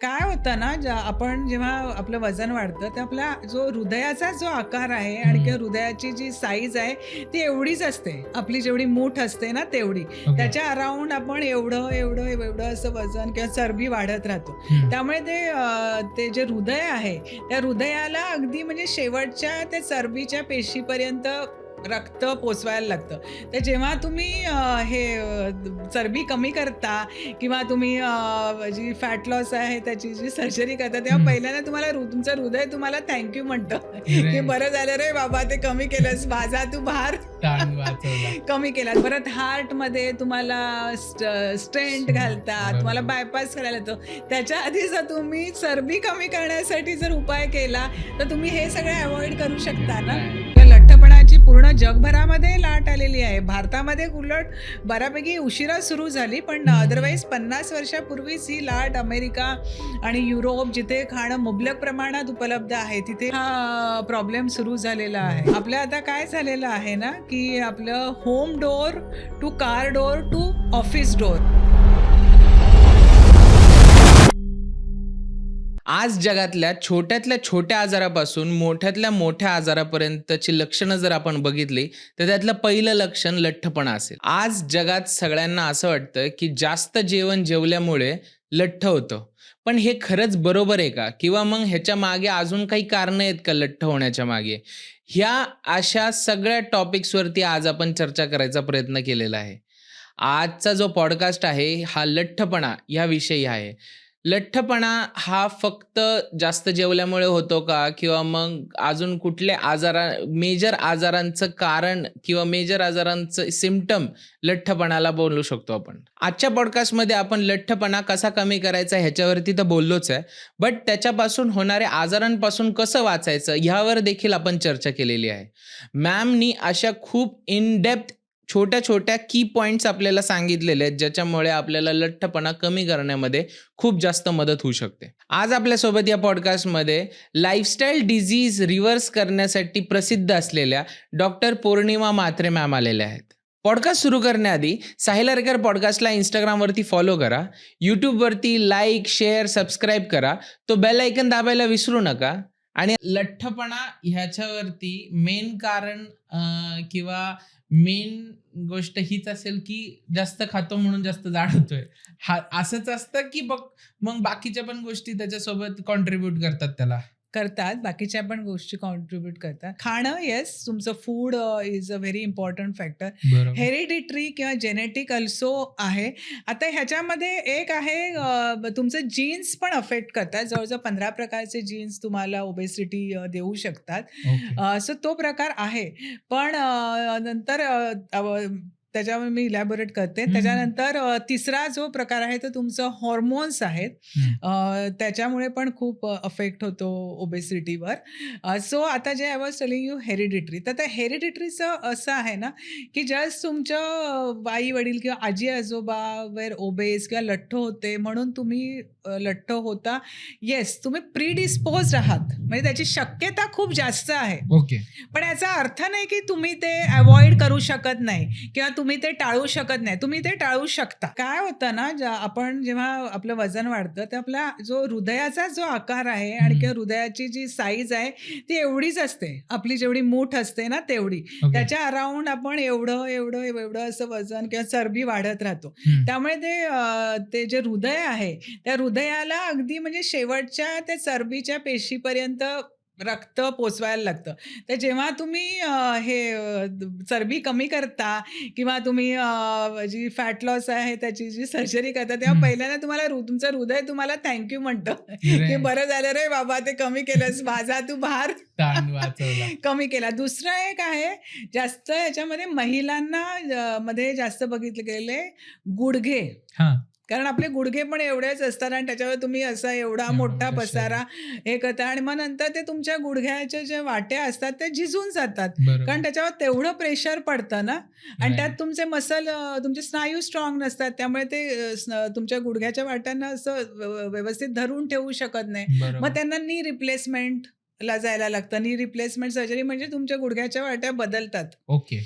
काय होतं ना, आपण जेव्हा आपलं वजन वाढतं, तर आपला जो हृदयाचा जो आकार आहे आणि हं. किंवा हृदयाची जी साईज आहे, ती एवढीच असते. आपली जेवढी मूठ असते ना, तेवढी. ओके. त्याच्या अराउंड आपण एवढं, एवढं, एवढं असं वजन किंवा चरबी वाढत राहतो. हं. त्यामुळे ते जे हृदय आहे, त्या हृदयाला अगदी म्हणजे शेवटच्या त्या चरबीच्या पेशीपर्यंत रक्त पोहोचवायला लागतं. तर जेव्हा तुम्ही चरबी कमी करता किंवा तुम्ही जी फॅट लॉस आहे त्याची जी सर्जरी करता तेव्हा हं. पहिल्यांदा तुम्हाला तुमचं हृदय तुम्हाला थँक यू म्हणतं, की राइट. बरं झालं रे बाबा ते कमी केलंस माझा तू भार ताण वाचवला. कमी केला. परत हार्टमध्ये तुम्हाला स्टेंट घालतात, तुम्हाला बरोबर. बायपास करायला येतो. त्याच्या आधी जर तुम्ही चरबी कमी करण्यासाठी जर उपाय केला, तर तुम्ही हे सगळं अव्हॉइड करू शकता ना. राइट. तर लठ्ठपणाची पूर्ण जगभरामध्ये लाट आलेली आहे. भारतामध्ये उलट बऱ्यापैकी उशिरा सुरू झाली, पण हं, हं. अदरवाईज 50 वर्षापूर्वीच ही लाट अमेरिका आणि युरोप जिथे खाणं मुबलक प्रमाणात उपलब्ध आहे, तिथे हा प्रॉब्लेम सुरू झालेला आहे. बरोबर. आपलं आता काय झालेलं आहे ना, की आपलं home door to car door to office door. आज जगातल्या छोट्यातल्या छोट्या आजारापासून मोठ्यातल्या मोठ्या आजारापर्यंतची लक्षणं जर आपण बघितली, तर त्यातलं पहिलं लक्षण लठ्ठपणा असेल. आज जगात सगळ्यांना असं वाटतं, की जास्त जेवण जेवल्यामुळे लठ्ठ होतं. पण हे खरंच बरोबर आहे का? किंवा मग ह्याच्या मागे अजून काही कारणं आहेत का लठ्ठ होण्याच्या मागे? ह्या अशा सगळ्या टॉपिक्सवरती आज आपण चर्चा करायचा प्रयत्न केलेला आहे. आजचा जो पॉडकास्ट आहे, हा लठ्ठपणा याविषयी आहे. लठ्ठपणा हा फक्त जास्त जेवल्यामुळे होतो का? किंवा मग अजून कुठल्या मेजर आजारांचं कारण किंवा मेजर आजारांचं सिम्प्टम लठ्ठपणाला बोलू शकतो आपण. आजच्या पॉडकास्टमध्ये आपण लठ्ठपणा कसा कमी करायचा ह्याच्यावरती तर बोललोच आहे. बट त्याच्यापासून होणाऱ्या आजारांपासून कसं वाचायचं ह्यावर देखील आपण चर्चा केलेली आहे. मॅमनी अशा खूप इन डेप्थ छोट्या-छोट्या की पॉइंट्स आपल्याला सांगितलेले आहेत, ज्याच्यामुळे आपल्याला लठ्ठपणा कमी करण्यामध्ये खूप जास्त मदत होऊ शकते. आज आपल्यासोबत या पॉडकास्टमध्ये लाईफस्टाईल डिझीज रिव्हर्स करण्यासाठी प्रसिद्ध असलेल्या डॉक्टर पौर्णिमा म्हात्रे मॅम आलेल्या आहेत. पॉडकास्ट सुरू करण्याआधी साहिल अरकर पॉडकास्टला Instagramवरती फॉलो करा. YouTubeवरती लाईक, शेअर, सबस्क्राईब करा. तो बेल आयकॉन दाबायला विसरू नका. आणि लठ्ठपणा ह्याच्यावरती मेन कारण किंवा मेन गोष्ट हीच असेल, की जास्त खातो म्हणून जास्त जाड होतोय. हा असंच असतं, की बघ मग बाकीच्या पण गोष्टी त्याच्यासोबत कॉन्ट्रिब्यूट करतात त्याला. करतात. बाकीच्या पण गोष्टी कॉन्ट्रिब्यूट करतात. खाणं येस, तुमचं food is a very important factor. बरोबर. हेरिडिटरी किंवा जेनेटिक अल्सो आहे. आता ह्याच्यामध्ये एक आहे तुमचं जीन्स पण अफेक्ट करतात. जवळ-जवळ 15 प्रकारचे जीन्स तुम्हाला ओबेसिटी देऊ शकतात. ओके. सो तो प्रकार आहे. पण नंतर त्याच्यावर मी इलॅबोरेट करते. हं, हं. त्याच्यानंतर तिसरा जो प्रकार आहे तो तुमचं हॉर्मोन्स आहेत. हं. त्याच्यामुळे पण खूप अफेक्ट होतो ओबेसिटीवर. सो आता जे I was telling you hereditary. तर त्या हेरिडिटरीचं असं आहे ना, की जस्ट तुमच्या आई-वडील किंवा आजी-आजोबा वर ओबेस किंवा लठ्ठ होते म्हणून तुम्ही लठ्ठ होता. येस, तुम्ही प्रिडिस्पोज्ड आहात. म्हणजे त्याची शक्यता खूप जास्त आहे. ओके. पण याचा अर्थ नाही की तुम्ही ते अव्हॉइड करू शकत नाही किंवा तुम्ही ते टाळू शकत नाही. तुम्ही ते टाळू शकता. काय होतं ना, आपण जेव्हा आपलं वजन वाढतं, तर आपला जो हृदयाचा जो आकार आहे आणि हं. किंवा हृदयाची जी साईज आहे, ती एवढीच असते. आपली जेवढी मूठ असते ना, तेवढी. ओके. त्याच्या अराउंड आपण एवढं, एवढं, एवढं असं वजन किंवा चरबी वाढत राहतो. हं. त्यामुळे ते जे हृदय आहे, त्या हृदयाला अगदी म्हणजे शेवटच्या त्या चरबीच्या पेशीपर्यंत रक्त पोहोचवायला लागतं. तर जेव्हा तुम्ही चरबी कमी करता किंवा तुम्ही जी फॅट लॉस आहे त्याची जी सर्जरी करता, तेव्हा हं. पहिल्यांदा तुम्हाला तुमचं हृदय तुम्हाला थँक यू म्हणतं, की राइट. बरं झालं रे बाबा ते कमी केलंस. माझा तू भार ताण वाचवला. कमी केला. दुसरं एक आहे, जास्त ह्याच्यामध्ये महिलांना मध्ये जास्त बघितले गेले गुडघे. हां. कारण आपले गुडघे पण एवढेच असतात आणि त्याच्यावर तुम्ही असा एवढा एवढं मोठा मोठं पसारा शरीर. हे करता आणि मग नंतर ते तुमच्या गुडघ्याच्या ज्या वाट्या असतात त्या झिजून जातात. कारण बरोबर. त्याच्यावर तेवढं प्रेशर पडतं ना आणि त्यात राइट. तुमचे तुमचे स्नायू स्ट्राँग नसतात. त्यामुळे ते तुमच्या गुडघ्याच्या वाट्यांना असं व्यवस्थित धरून ठेवू शकत नाही. मग बरोबर. त्यांना नी रिप्लेसमेंट ला जायला लागतं आणि रिप्लेसमेंट सर्जरी म्हणजे तुमच्या गुडघ्याच्या वाट्या बदलतात. ओके.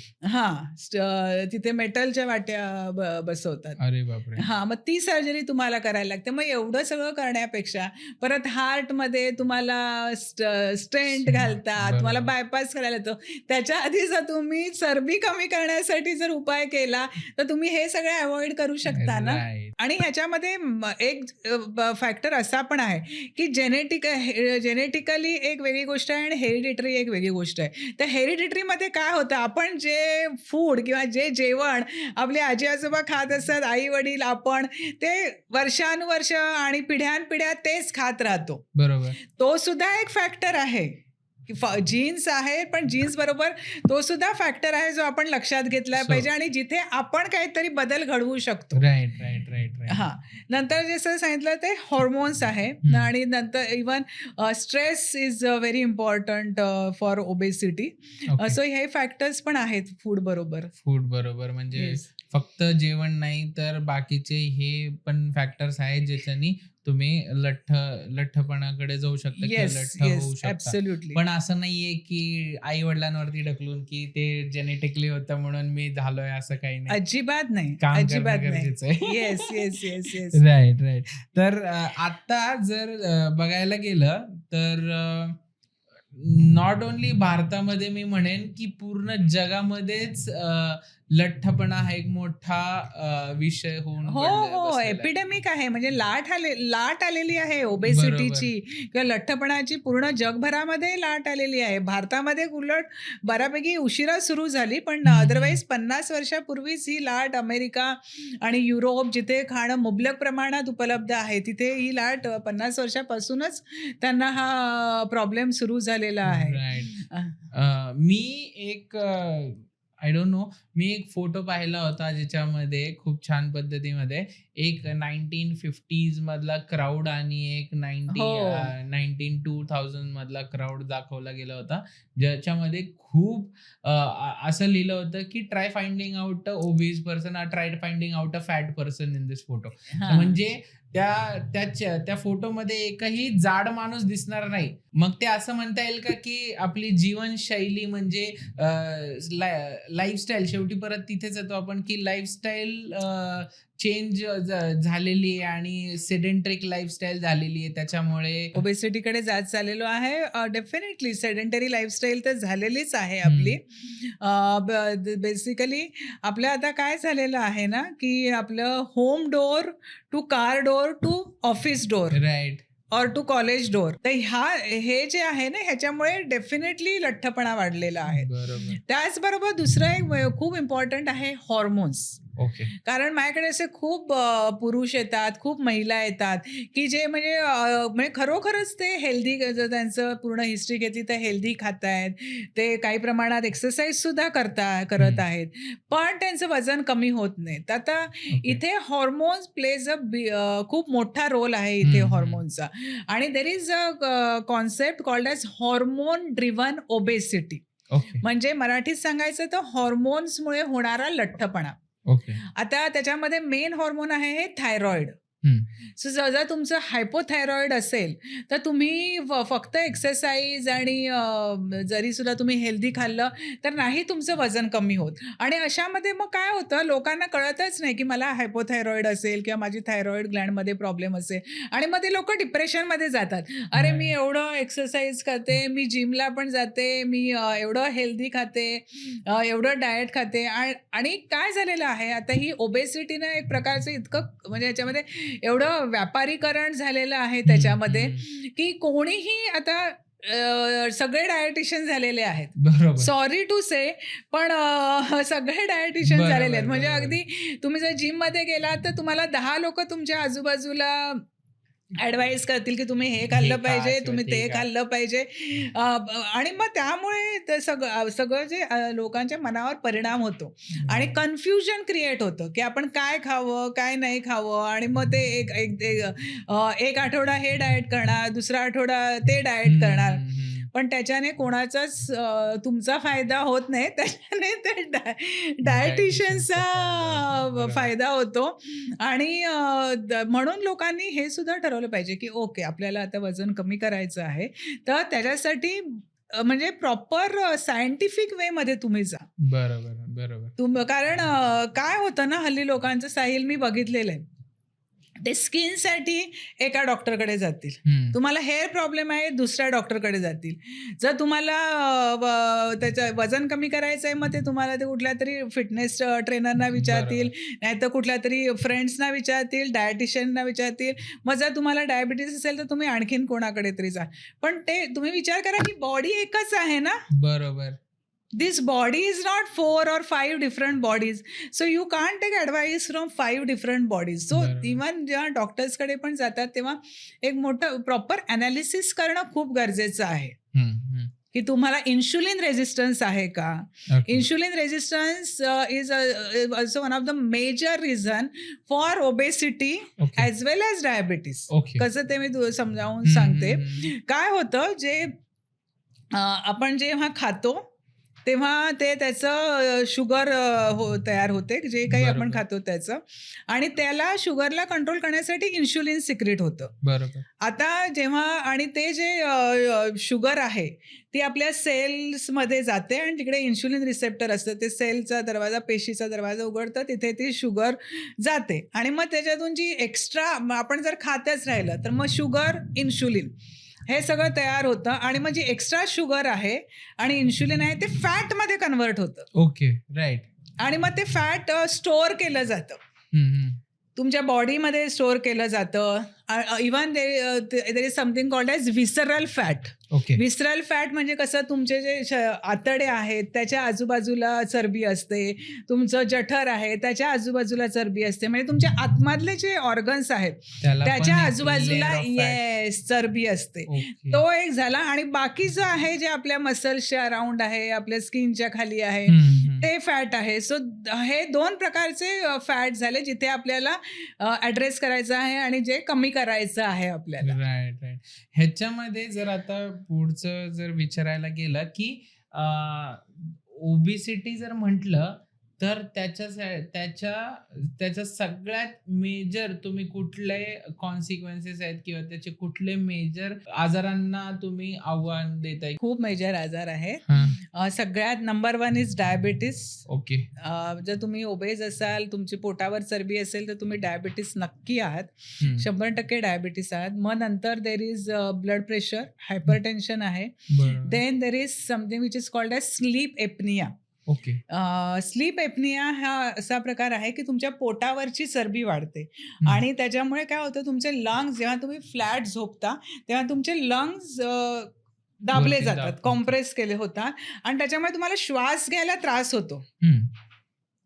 तिथे मेटलच्या वाट्या बसवतात. अरे बापरे! मग ती सर्जरी तुम्हाला करायला लागते. मग एवढं सगळं करण्यापेक्षा परत हार्टमध्ये तुम्हाला स्टेंट घालतात, तुम्हाला बरोबर. बायपास करायला येतो. त्याच्या आधी जर तुम्ही चरबी कमी करण्यासाठी जर उपाय केला, तर तुम्ही हे सगळे अव्हॉइड करू शकता ना. राइट. आणि ह्याच्यामध्ये एक फॅक्टर असा पण आहे, की जेनेटिकली एक वेगळी गोष्ट आहे आणि हेरिडिटरी एक वेगळी गोष्ट आहे. तर हेरिडिटरीमध्ये काय होतं, आपण जे फूड किंवा जे जेवण आपले आजी-आजोबा खात असतात, आई-वडील, आपण ते वर्षानुवर्ष आणि पिढ्यानपिढ्या तेच खात राहतो. बरोबर. तो सुद्धा एक फॅक्टर आहे, की जीन्स आहे, पण जीन्स बरोबर तो सुद्धा फॅक्टर आहे, जो आपण लक्षात घेतला पाहिजे आणि जिथे आपण काहीतरी बदल घडवू शकतो. Right, right, right, right. हां. नंतर जसं सांगितलं ते हॉर्मोन्स आहे आणि नंतर even stress is very important for obesity. Okay. So हे फॅक्टर्स पण आहेत फूड बरोबर. फूड बरोबर म्हणजे येस. फक्त जेवण नाही तर बाकीचे हे पण फॅक्टर्स आहेत ज्याच्यानी तुम्ही लठ्ठपणाकडे जाऊ शकता किंवा येस, लठ्ठ येस. होऊ शकता. ॲब्सोल्युटली. पण असं नाहीये की आई-वडिलांवरती ढकलून की ते जेनेटिकली होतं म्हणून मी झालोय असं काही नाही. अजिबात नाही. काम अजिबात करणं नाही. गरजेचं आहे. Yes, yes, yes, yes. Right, right. तर आता जर बघायला गेलं तर नॉट ओन्ली भारतामध्ये मी म्हणेन की पूर्ण जगामध्येच लठ्ठपणा हा एक मोठा विषय होऊन हो, बसलेला आहे. एपिडेमिक आहे. म्हणजे लाट आलेली आहे बरोबर. ओबेसिटीची किंवा लठ्ठपणाची पूर्ण जगभरामध्ये लाट आलेली आहे. भारतामध्ये उलट बऱ्यापैकी उशिरा सुरू झाली, पण अदरवाईज 50 वर्षापूर्वीच ही लाट अमेरिका आणि युरोप जिथे खाणं मुबलक प्रमाणात उपलब्ध आहे, तिथे ही लाट 50 वर्षापासूनच त्यांना हा प्रॉब्लेम सुरू झालेला आहे. राइट. अ, मी एक आय डोंट नो, मी एक फोटो पाहिला होता ज्याच्यामध्ये खूप छान पद्धतीमध्ये एक 1950s मधला क्राऊड आणि एक हो. 2000 मधला क्राऊड दाखवला गेला होता, ज्याच्यामध्ये खूप असं लिहिलं होतं की try finding out a obese person, try finding out a fat person in this photo. हां. म्हणजे त्या फोटोमध्ये एकही जाड माणूस दिसणार नाही. मग ते असं म्हणता येईल का की आपली जीवनशैली म्हणजे लाईफस्टाईल, शेवटी परत तिथेच येतो आपण की लाईफस्टाईल चेंज झालेली आहे आणि सेडेंट्रिक लाईफस्टाईल झालेली आहे, त्याच्यामुळे ओबेसिटीकडे जात चाललेलो आहे. डेफिनेटली सेडेंटरी लाईफस्टाईल तर झालेलीच आहे आपली. बेसिकली आपलं आता काय झालेलं आहे ना, की आपलं home door to car door to office door right. Or to college door. तर हे जे आहे ना, ह्याच्यामुळे डेफिनेटली लठ्ठपणा वाढलेला आहे. बरोबर. त्याचबरोबर दुसरं एक खूप इम्पॉर्टंट आहे हॉर्मोन्स. ओके. कारण माझ्याकडे असे खूप पुरुष येतात, खूप महिला येतात, की जे म्हणजे खरोखरच ते हेल्दी, जर त्यांचं पूर्ण हिस्ट्री घेतली तर हेल्दी खात आहेत. ते काही प्रमाणात एक्सरसाइजसुद्धा करत आहेत. पण त्यांचं वजन कमी होत नाही. तर आता ओके. इथे हॉर्मोन्स प्लेज खूप मोठा रोल आहे इथे हम्म. हॉर्मोनचा. आणि there is a concept called as hormone driven obesity. Okay. म्हणजे मराठीत सांगायचं तर हॉर्मोन्समुळे होणारा लठ्ठपणा. ओके. आता त्याच्यामध्ये मेन हॉर्मोन आहे हे थायरॉइड. सो जर तुमचं हायपोथायरॉइड असेल तर तुम्ही फक्त एक्सरसाइज आणि जरी सुद्धा तुम्ही हेल्दी खाल्लं तर नाही तुमचं वजन कमी होत. आणि अशामध्ये मग काय होतं, लोकांना कळतच नाही की मला हायपोथायरॉइड असेल किंवा माझी थायरॉइड ग्लँडमध्ये प्रॉब्लेम असेल आणि मग ते लोक डिप्रेशनमध्ये जातात. अरे मी एवढं एक्सरसाइज करते, मी जिमला पण जाते, मी एवढं हेल्दी खाते, एवढं डाएट खाते आणि काय झालेलं आहे आता, ही ओबेसिटीनं एक प्रकारचं इतकं म्हणजे याच्यामध्ये एवढं व्यापारीकरण झालेलं आहे त्याच्यामध्ये, की कोणीही आता सगळे डायटिशियन झालेले आहेत. बरोबर. सॉरी टू से, पण सगळे डायटिशियन बरोबर, झालेले आहेत. म्हणजे बरोबर. अगदी तुम्ही जर जिममध्ये गेलात तर तुम्हाला 10 लोकं तुमच्या आजूबाजूला ॲडवाईस करतील की तुम्ही हे खाल्लं खा पाहिजे, किंवा तुम्ही ते ते खा. खाल्लं पाहिजे. आणि मग त्यामुळे ते सगळं जे लोकांच्या मनावर परिणाम होतो आणि कन्फ्युजन क्रिएट होतं, की आपण काय खावं, काय नाही खावं. आणि मग ते एक आठवडा हे डाएट करणार, दुसरा आठवडा ते डाएट करणार. पण त्याच्याने कोणाचाच तुमचा फायदा होत नाही. त्याच्याने ते डायटिशियन्सचा फायदा होतो. डायटिशियन्सचा बरोबर. फायदा होतो आणि म्हणून लोकांनी हे सुद्धा ठरवलं पाहिजे, की ओके आपल्याला आता वजन कमी करायचं आहे. तर त्याच्यासाठी म्हणजे प्रॉपर सायंटिफिक वेमध्ये तुम्ही जा. बरोबर, बरोबर. कारण काय होतं ना हल्ली लोकांचं साहिल मी बघितलेलं आहे. ते स्किनसाठी एका डॉक्टरकडे जातील. हं. तुम्हाला हेअर प्रॉब्लेम आहे दुसऱ्या डॉक्टरकडे जातील. जर तुम्हाला त्याचं वजन कमी करायचं आहे मग ते तुम्हाला ते कुठल्यातरी फिटनेस ट्रेनरना विचारतील, बरोबर. नाहीतर कुठल्यातरी फ्रेंड्सना विचारतील, डायटिशियनना विचारतील. मग जर तुम्हाला डायबिटीज असेल तर तुम्ही आणखीन कोणाकडे तरी जा. पण ते तुम्ही विचार करा ही बॉडी एकच आहे ना? बरोबर. This body is not 4 or 5 different bodies. So you can't take advice from 5 different bodies. So बरोबर. even जेव्हा डॉक्टर्सकडे पण जातात तेव्हा एक मोठं प्रॉपर अनालिसिस करणं खूप गरजेचं आहे, हं, हं. की तुम्हाला इन्शुलिन रेझिस्टन्स आहे का? Okay. Insulin resistance is also one of the major reason for obesity okay. As well as diabetes. Okay. कसं ते मी समजावून हं, सांगते. हं, हं. काय होतं जे आपण जेव्हा खातो तेव्हा ते त्याचं शुगर तयार होते जे काही आपण बरोबर. खातो त्याचं आणि त्याला शुगरला कंट्रोल करण्यासाठी इन्शुलिन सिक्रेट होतं. बरोबर. आता जेव्हा आणि ते जे शुगर आहे ती आपल्या सेल्समध्ये जाते आणि तिकडे इन्शुलिन रिसेप्टर असतं. ते सेलचा दरवाजा, पेशीचा दरवाजा उघडतं, तिथे ती शुगर जाते आणि मग त्याच्यातून जी एक्स्ट्रा आपण जर खातच राहिलं तर मग शुगर, इन्शुलिन हे सगळं तयार होतं आणि मग जी एक्स्ट्रा शुगर आहे आणि इन्शुलिन आहे ते फॅटमध्ये कन्व्हर्ट होतं ओके. राइट. आणि मग ते फॅट स्टोअर केलं जातं. हं, हं. तुमच्या बॉडीमध्ये स्टोअर केलं जातं. Even there is something called as visceral fat. Okay. Visceral fat म्हणजे कसं तुमचे जे आतडे आहेत त्याच्या आजूबाजूला चरबी असते, तुमचं जठर आहे त्याच्या आजूबाजूला चरबी असते, म्हणजे तुमच्या आतमधले जे ऑर्गन्स आहेत त्याला त्याच्या पण एक आजूबाजूला layer of fat. येस चरबी असते. ओके. तो एक झाला आणि बाकीचं आहे जे आपल्या मसल्सच्या अराउंड आहे, आपल्या स्किनच्या खाली आहे, हं, हं. ते फॅट आहे. सो हे 2 प्रकारचे फॅट झाले जिथे आपल्याला ॲड्रेस करायचं आहे आणि जे कमी करायचं आहे आपल्याला. Right, right. ह्याच्यामध्ये जर आता पुढचं जर विचारायला गेलं, की ओबेसिटी जर म्हटलं, तर त्याच्या सगळ्यात मेजर तुम्ही कुठले कॉन्सिक्वेन्सेस आहेत किंवा त्याचे कुठले मेजर आजारांना तुम्ही आव्हान देताय? खूप मेजर आजार आहेत. हां. सगळ्यात नंबर 1 इज डायबिटीस. ओके. जर तुम्ही ओबेज असाल, तुमची पोटावर चरबी असेल तर तुम्ही डायबिटीस नक्की आहात. हं. 100% डायबिटीस आहात. मग नंतर there is blood pressure, hypertension आहे. बरोबर. Then there is something which is called as sleep apnoea. Okay. Sleep apnoea हा असा प्रकार आहे की तुमच्या पोटावरची चरबी वाढते हं. आणि त्याच्यामुळे काय होतं तुमचे लंग्स जेव्हा तुम्ही फ्लॅट झोपता तेव्हा तुमचे लंग्स दाबले वरती जातात, दाबतात. कॉम्प्रेस केले होतात आणि त्याच्यामुळे तुम्हाला श्वास घ्यायला त्रास होतो हं.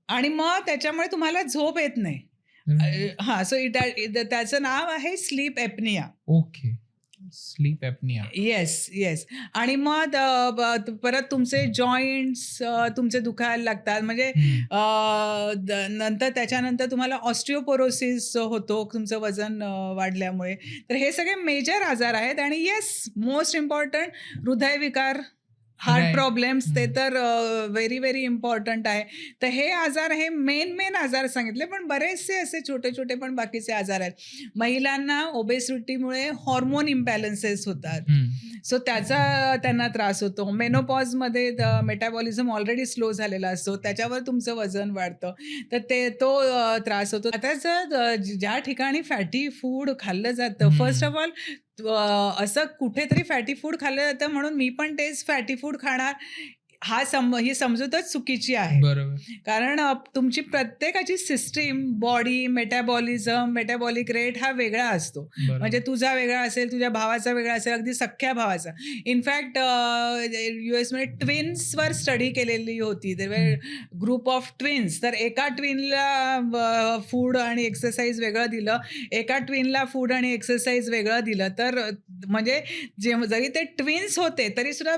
आणि मग त्याच्यामुळे तुम्हाला झोप येत नाही. हां, सो त्याचं नाव आहे sleep apnoea. Okay. Sleep apnea. Yes. आणि मग परत तुमचे जॉईंट्स तुमचे दुखायला लागतात. म्हणजे त्याच्यानंतर तुम्हाला ऑस्टिओपोरोसिस होतो तुमचं वजन वाढल्यामुळे. तर हे सगळे मेजर आजार आहेत आणि येस मोस्ट इम्पॉर्टंट हृदयविकार, हार्ट Right. प्रॉब्लेम्स ते हं. तर व्हेरी व्हेरी इम्पॉर्टंट आहे. तर हे आजार हे मेन आजार सांगितले, पण बरेचसे असे छोटे पण बाकीचे आजार आहेत. महिलांना ओबेसिटीमुळे हॉर्मोन इम्बॅलन्सेस होतात. हं. सो त्याचा त्यांना त्रास होतो. मेनोपॉजमध्ये मेटाबॉलिझम ऑलरेडी स्लो झालेला असतो, त्याच्यावर तुमचं वजन वाढतं, तर तो त्रास होतो. आता जर ज्या ठिकाणी फॅटी फूड खाल्लं जातं, हं. फर्स्ट ऑफ ऑल असं कुठेतरी फॅटी फूड खाल्लं जातं म्हणून मी पण तेच फॅटी फूड खाणार ही समजूतच चुकीची आहे. बरोबर. कारण तुमची प्रत्येकाची सिस्टीम, बॉडी, मेटाबॉलिक रेट हा वेगळा असतो. बरोबर. म्हणजे तुझा वेगळा असेल, तुझ्या भावाचा वेगळा असेल, अगदी सख्ख्या भावाचा. इनफॅक्ट यूएसमध्ये ट्विन्सवर स्टडी केलेली होती. Group of twins. तर एका ट्विनला फूड आणि एक्सरसाइज वेगळं दिलं, एका ट्विनला फूड आणि एक्सरसाइज वेगळं दिलं. तर म्हणजे जरी ते ट्विन्स होते तरी सुद्धा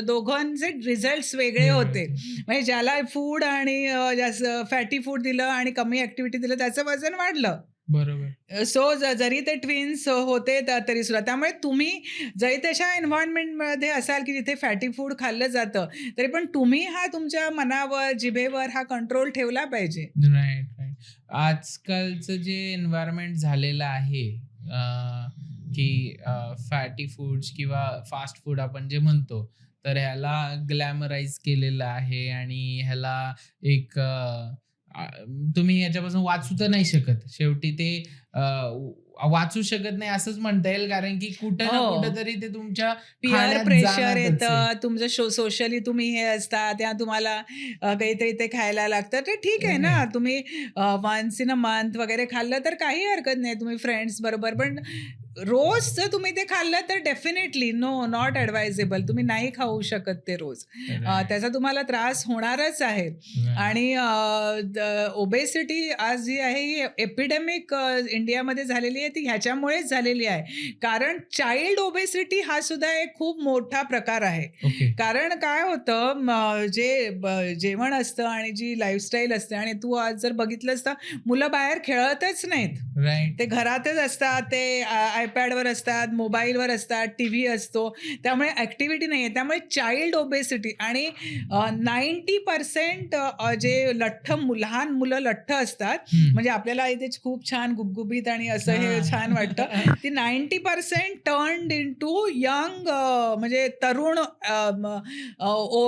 दोघांचे रिझल्ट्स वेगळे होते. म्हणजे ज्याला फूड आणि जास्त फॅटी फूड दिलं आणि कमी ॲक्टिव्हिटी दिलं त्याचं वजन वाढलं. बरोबर. सो जरी ते ट्विन्स होते तरी सुद्धा. त्यामुळे तुम्ही जरी तशा एन्व्हायर्नमेंटमध्ये असाल, की जिथे फॅटी फूड खाल्लं जातं, तरी पण तुम्ही हा तुमच्या मनावर, जिभेवर हा कंट्रोल ठेवला पाहिजे. Right, right. आजकालचं जे एन्व्हायर्नमेंट झालेलं आहे, की फॅटी फूड्स किंवा फास्ट फूड आपण जे म्हणतो, तर ह्याला ग्लॅमराइज केलेलं आहे आणि ह्याला एक अ, तुम्ही ह्याच्यापासून वाचू तर नाही शकत. शेवटी ते वाचू शकत नाही असंच म्हणता येईल, कारण की कुठे ना हो. कुठेतरी ते तुमच्या पियर खाण्यात प्रेशर जाणारच आहे. येतं, तुमचं सोशली तुम्ही हे असता, त्या तुम्हाला काहीतरी ते खायला लागतं. ते ठीक आहे ना, राइट. तुम्ही वन्स इन अ मंथ वगैरे खाल्लं तर काही हरकत नाही, तुम्ही फ्रेंड्स बरोबर. पण रोज जर तुम्ही ते खाल्लं तर डेफिनेटली नो, नॉट ॲडवायजेबल. तुम्ही नाही खाऊ शकत ते रोज. राइट, त्याचा तुम्हाला त्रास होणारच आहे. राइट. आणि ओबेसिटी आज जी आहे ही एपिडेमिक इंडियामध्ये झालेली आहे, ती ह्याच्यामुळेच झालेली आहे. कारण चाइल्ड ओबेसिटी हा सुद्धा एक खूप मोठा प्रकार आहे. ओके. कारण काय होतं जे जेवण असतं आणि जी लाईफस्टाईल असते आणि तू आज जर बघितलंस तर मुलं बाहेर खेळतच नाहीत. राइट. ते घरातच असतात, ते iPadवर असतात, मोबाईलवर असतात, टीव्ही असतो. त्यामुळे ॲक्टिव्हिटी नाही आहे. त्यामुळे चाइल्ड ओबेसिटी आणि 90% जे लहान मुलं लठ्ठ असतात, हं. म्हणजे आपल्याला इथे खूप छान गुबगुबीत आणि असं हे हां. छान वाटतं. ती 90% टर्न्ड इंटू यंग, म्हणजे तरुण,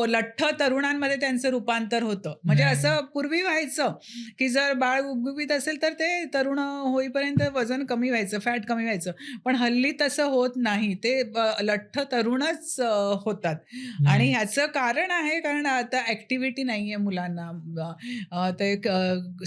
लठ्ठ तरुणांमध्ये त्यांचं रूपांतर होतं. म्हणजे राइट. असं पूर्वी व्हायचं, की जर बाळ गुबगुबीत असेल तर ते तरुण होईपर्यंत वजन कमी व्हायचं, फॅट कमी व्हायचं. पण हल्ली तसं होत नाही. ते लठ्ठ तरुणच होतात. आणि राइट. ह्याचं कारण आहे, कारण आता ॲक्टिव्हिटी नाहीये मुलांना. ते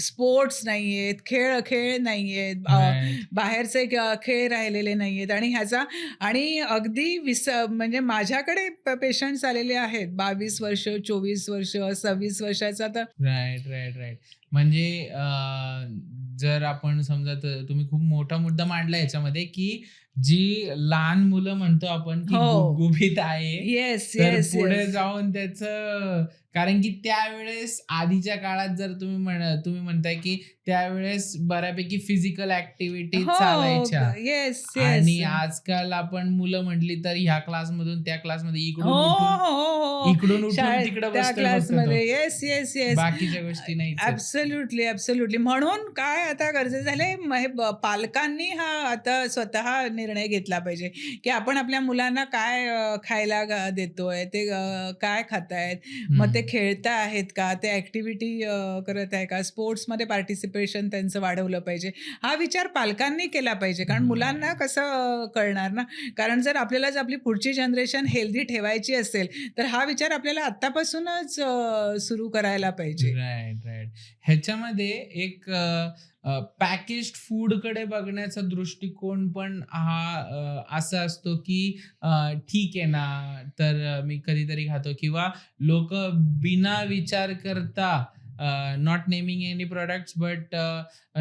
स्पोर्ट्स नाहीयेत, खेळ नाहीयेत, राइट. बाहेरचे खेळ राहिलेले नाहीयेत आणि ह्याचा आणि अगदी म्हणजे माझ्याकडे पेशंट्स आलेले आहेत 22 वर्ष, 24 वर्ष, 26 वर्षाचा तर राइट, राइट, राइट. म्हणजे जर आपण समजा, तर तुम्ही खूप मोठा मुद्दा मांडला याच्यामध्ये, की जी लहान मुलं म्हणतो आपण, की हो. गुबगुबीत आहे, येस, तर येस, पुढे येस. जाऊन त्याचं, कारण की त्यावेळेस आधीच्या काळात जर तुम्ही म्हणताय, की त्यावेळेस बऱ्यापैकी फिजिकल ॲक्टिव्हिटीज हो. चालायच्या. Yes, yes. आणि आजकाल आपण मुलं म्हटली तर ह्या क्लासमधून त्या क्लासमध्ये, हो, हो, हो, हो. इकडून उठून शाळेत तिकडे त्या बसतोय फक्त तो. क्लासमध्ये. Yes, yes, yes. बाकीच्या गोष्टी नाहीच आहेत. Absolutely, absolutely. म्हणून काय आता गरजेचं झालंय, हे पालकांनी हा आता स्वतः निर्णय घेतला पाहिजे, की आपण आपल्या मुलांना काय खायला देतोय, ते काय खातायत, मग ते हं. खेळता आहेत का, ते ॲक्टिव्हिटी करत आहे का, स्पोर्ट्समध्ये पार्टिसिपेशन त्यांचं वाढवलं पाहिजे. हा विचार पालकांनी केला पाहिजे. कारण मुलांना राइट. कसं कळणार ना, कारण जर आपल्याला जर आपली पुढची जनरेशन हेल्दी ठेवायची असेल, तर हा विचार आपल्याला आत्तापासूनच सुरू करायला पाहिजे. Right, right. ह्याच्यामध्ये एक पॅकेज्ड फूडकडे बघण्याचा दृष्टिकोन पण हा असा असतो, की ठीक आहे ना, तर मी कधीतरी खातो, किंवा लोकं बिना विचार करता, not naming any products, but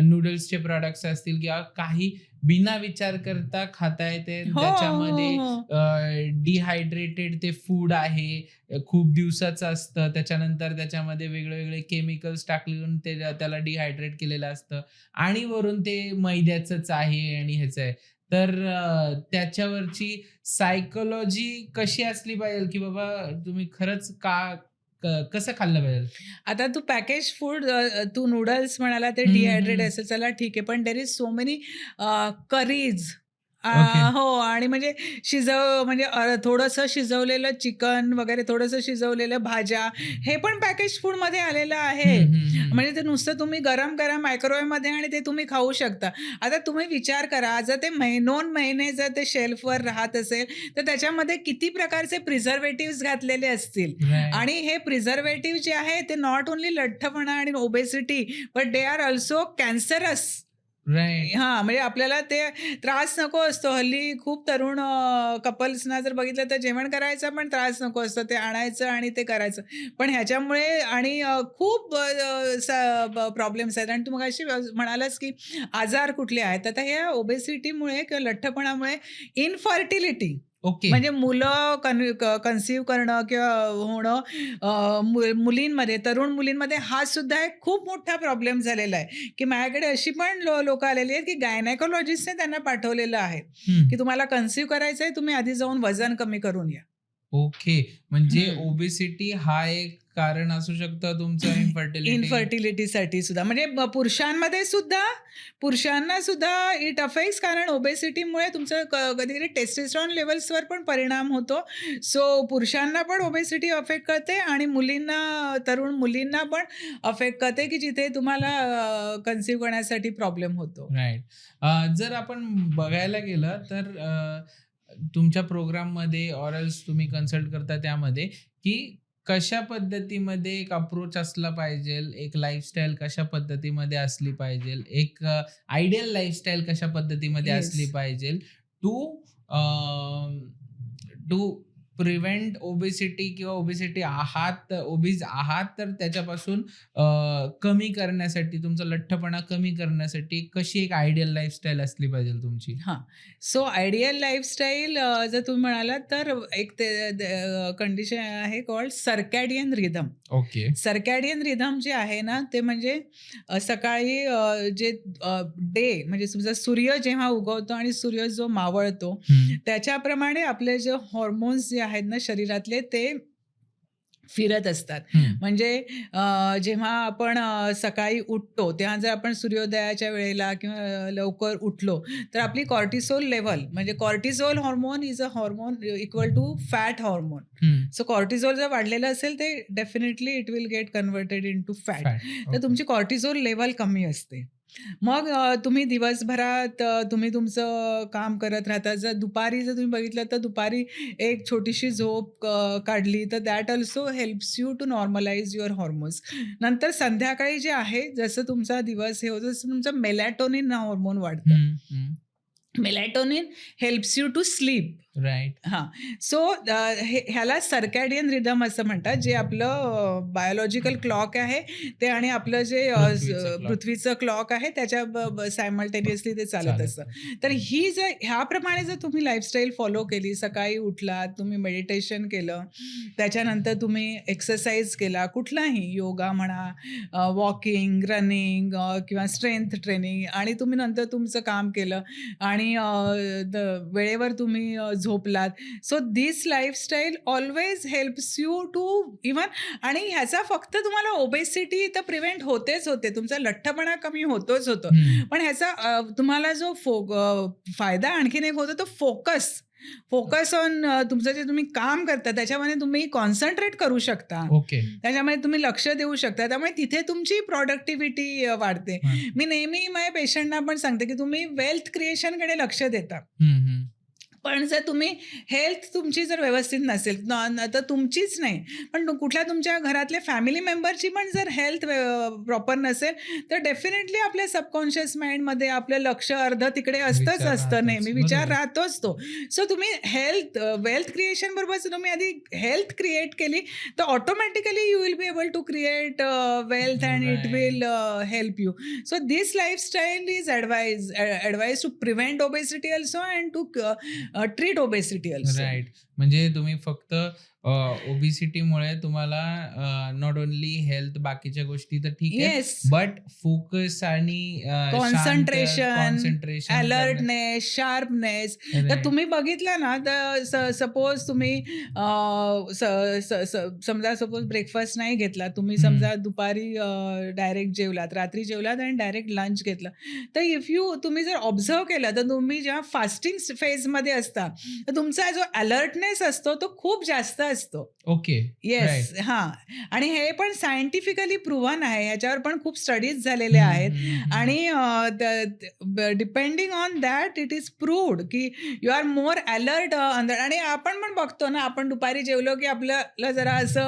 नूडल्सचे प्रॉडक्ट्स असतील किंवा काही, बिना विचार करता खाताय ते. हो, त्याच्यामध्ये हो, हो. डिहायड्रेटेड ते फूड आहे, खूप दिवसाचं असतं. त्याच्यानंतर त्याच्यामध्ये वेगळे-वेगळे केमिकल्स टाकून त्याला डिहायड्रेट केलेलं असतं आणि वरून ते मैद्याचंच आहे आणि ह्याचं आहे. तर त्याच्यावरची सायकॉलॉजी कशी असली पाहिजे, की बाबा तुम्ही खरंच कसं खाल्लं पाहिजे? आता तू पॅकेज फूड, तू नूडल्स म्हणाला ते हं, डिहायड्रेट हं. असेल, चला ठीक आहे. पण there is so many curries, okay. हो. आणि म्हणजे म्हणजे थोडंसं शिजवलेलं चिकन वगैरे, थोडंसं शिजवलेलं भाज्या, हे पण पॅकेज फूडमध्ये आलेलं आहे. हं, हं, हं. म्हणजे ते नुसतं तुम्ही गरम-गरम मायक्रोवेव्हमध्ये आणि ते तुम्ही खाऊ शकता. आता तुम्ही विचार करा, जर ते महिनोन-महिने जर ते शेल्फवर राहत असेल, तर त्याच्यामध्ये किती प्रकारचे प्रिझर्व्हेटिव्हज घातलेले असतील. राइट, आणि हे प्रिझर्व्हेटिव्ह जे आहे ते नॉट ओन्ली लठ्ठपणा आणि obesity, but they are also cancerous. Right. हां, म्हणजे आपल्याला ते त्रास नको असतो. हल्ली खूप तरुण कपल्सना जर बघितलं तर जेवण करायचा पण त्रास नको असतो. ते आणायचं आणि ते करायचं. पण ह्याच्यामुळे आणि खूप प्रॉब्लेम्स आहेत आणि तू मगाशी म्हणालास, की आजार कुठले आहेत. आता ह्या ओबेसिटीमुळे किंवा लठ्ठपणामुळे इन्फर्टिलिटी, ओके. म्हणजे मुलं कन्सीव्ह करणं किंवा होणं मुलींमध्ये, तरुण मुलींमध्ये हा सुद्धा एक खूप मोठा प्रॉब्लेम झालेला आहे, की माझ्याकडे अशी पण लोकं आलेली आहेत, की गायनेकोलॉजिस्टने त्यांना पाठवलेलं आहे, हं. की तुम्हाला कन्सीव्ह करायचंय, तुम्ही आधी जाऊन वजन कमी करून या. ओके. म्हणजे हं. ओबेसिटी हा एक कारण असू शकतं तुमचं इन्फर्टिलिटी. इन्फर्टिलिटीसाठी सुद्धा म्हणजे पुरुषांमध्ये सुद्धा पुरुषांना सुद्धा इट अफेक्ट्स कारण ओबेसिटीमुळे तुमचं कधी-कधी टेस्टेस्ट्रॉन लेव्हल्सवर पण परिणाम होतो. सो पुरुषांना पण ओबेसिटी अफेक्ट करते आणि मुलींना, तरुण मुलींना पण अफेक्ट करते, की जिथे तुम्हाला कन्सीव्ह करण्यासाठी प्रॉब्लेम होतो. राइट. जर आपण बघायला गेलं तर तुमच्या प्रोग्राममध्ये ऑर एल्स तुम्ही कन्सल्ट करता त्यामध्ये, की कशा पद्धतीमध्ये एक अप्रोच असला पाहिजेल, एक लाईफस्टाईल कशा पद्धतीमध्ये असली पाहिजेल, एक आयडियल लाईफस्टाईल कशा पद्धतीमध्ये येस. असली पाहिजेल टू टू प्रिव्हेंट ओबेसिटी किंवा ओबेसिटी आहात, ओबीज आहात तर त्याच्यापासून कमी करण्यासाठी, तुमचा लठ्ठपणा कमी करण्यासाठी कशी एक आयडियल लाईफस्टाईल असली पाहिजेल तुमची? हां. सो आयडियल लाईफस्टाईल जर तुम्ही म्हणालात तर एक ते कंडिशन आहे कॉल्ड सर्कॅडियन रिदम. ओके. सर्कॅडियन रिदम जे आहे ना, ते म्हणजे सकाळी जे डे म्हणजे तुमचा सूर्य जेव्हा उगवतो आणि सूर्य जो मावळतो, हं. त्याच्याप्रमाणे आपले जे हॉर्मोन्स जे आहेत ना शरीरातले ते फिरत असतात. हं. म्हणजे जेव्हा आपण सकाळी उठतो, तेव्हा जर आपण सूर्योदयाच्या वेळेला किंवा लवकर उठलो, तर आपली कॉर्टिसोल लेव्हल म्हणजे cortisol hormone is a hormone equal to fat hormone. हं. सो कॉर्टिसोल जर वाढलेलं असेल, ते definitely it will get converted into fat. Fat. तर ओके. तुमची कॉर्टिसोल लेव्हल कमी असते. मग तुम्ही दिवसभरात तुम्ही तुमचं काम करत राहता. जर दुपारी जर तुम्ही बघितलं, तर दुपारी एक छोटीशी झोप काढली, तर that also helps you to normalise your hormones. नंतर संध्याकाळी जे आहे, जसं तुमचा दिवस हे होतं, तसं तुमचं मेलॅटोनिन हार्मोन वाढतं. हं, हं. Melatonin helps you to sleep. Right. हां. सो ह्याला सर्कॅडियन रिदम असं म्हणतात, जे आपलं बायोलॉजिकल क्लॉक आहे ते आणि आपलं जे पृथ्वीचं क्लॉक पृथ्वीचं क्लॉक आहे त्याच्या सायमल्टेनियसली ते चालत असतं. चालत. तर ही जर ह्याप्रमाणे जर तुम्ही लाईफस्टाईल फॉलो केली, सकाळी उठलात, तुम्ही मेडिटेशन केलं, त्याच्यानंतर तुम्ही एक्सरसाइज केला, कुठलाही योगा म्हणा, वॉकिंग, रनिंग किंवा स्ट्रेंथ ट्रेनिंग आणि तुम्ही नंतर तुमचं काम केलं आणि वेळेवर तुम्ही झोपलात. So this lifestyle always helps you to even आणि ह्याचा फक्त तुम्हाला ओबेसिटी तर प्रिव्हेंट होतेच होते. तुमचा लठ्ठपणा कमी होतोच होतं. हं. पण ह्याचा तुम्हाला जो फायदा आणखीन एक होतो तो फोकस. फोकस ऑन तुमचं जे तुम्ही काम करता त्याच्यामध्ये तुम्ही कॉन्सन्ट्रेट करू शकता. ओके. त्याच्यामध्ये तुम्ही लक्ष देऊ शकता. त्यामुळे तिथे तुमची प्रॉडक्टिव्हिटी वाढते. हां. मी नेहमी माझ्या पेशंटना पण सांगते, की तुम्ही वेल्थ क्रिएशनकडे लक्ष देता. हं, हं. पण जर तुम्ही हेल्थ तुमची जर व्यवस्थित नसेल तर तुमचीच नाही, पण कुठल्या तुमच्या घरातल्या फॅमिली मेंबरची पण जर हेल्थ प्रॉपर नसेल, तर डेफिनेटली आपल्या सबकॉन्शियस माइंडमध्ये आपलं लक्ष अर्ध तिकडे असतंच विचार असतं राहतोच. नेहमी. विचार बरोबर. राहतोच तो. सो तुम्ही वेल्थ क्रिएशन बरोबर जर तुम्ही आधी हेल्थ क्रिएट केली, तर automatically you will be able to create wealth and it right. Will help you. So this lifestyle is advised to prevent obesity also and to treat obesity also. Right. म्हणजे तुम्ही फक्त ओबेसिटीमुळे तुम्हाला not only health बाकीच्या गोष्टी तर ठीक आहे. Yes. But focus आणि कॉन्सन्ट्रेशन, कॉन्सन्ट्रेशन अलर्टनेस, शार्पनेस. तर राइट. तुम्ही बघितलं ना, तर सपोज तुम्ही समजा सपोज ब्रेकफास्ट नाही घेतला. तुम्ही हं. समजा दुपारी डायरेक्ट जेवलात, रात्री जेवलात आणि डायरेक्ट लंच घेतलं. तर तुम्ही जर ऑब्झर्व्ह केलं, तर तुम्ही जेव्हा फास्टिंग फेजमध्ये असता, तर तुमचा जो अलर्टनेस असतो तो खूप जास्त असतो. ओके. येस. राइट. हां. आणि हे पण सायंटिफिकली प्रूव्हन आहे. ह्याच्यावर पण खूप स्टडीज झालेले हं, आहेत हं, हं. आणि depending on that it is proved की यू आर मोर अलर्ट आणि आपण पण बघतो ना, आपण दुपारी जेवलो की आपल्याला जरा असं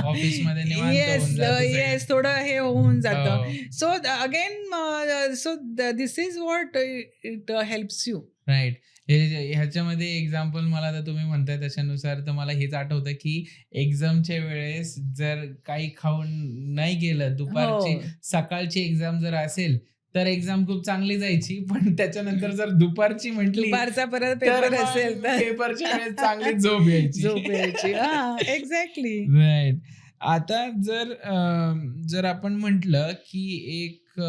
ऑफिसमध्ये निवांत येस, होऊन जातं सगळं. येस, थोडं हे होऊन जातं. हो. So again this is what it helps you. Right. ह्याच्यामध्ये एक्झाम्पल मला आता तुम्ही म्हणताय त्याच्यानुसार तर मला हेच आठवतं, की एक्झामच्या वेळेस जर काही खाऊन नाही गेलं, दुपारची हो. सकाळची एक्झाम जर असेल, तर एक्झाम खूप चांगली जायची. पण त्याच्यानंतर जर दुपारची म्हटली दुपारचा परत तर पेपर मग असेल तर पेपरच्या वेळेस चांगली झोप यायची. झोप यायची. हां, एक्झॅक्टली. राइट. आता जर आपण म्हटलं की एक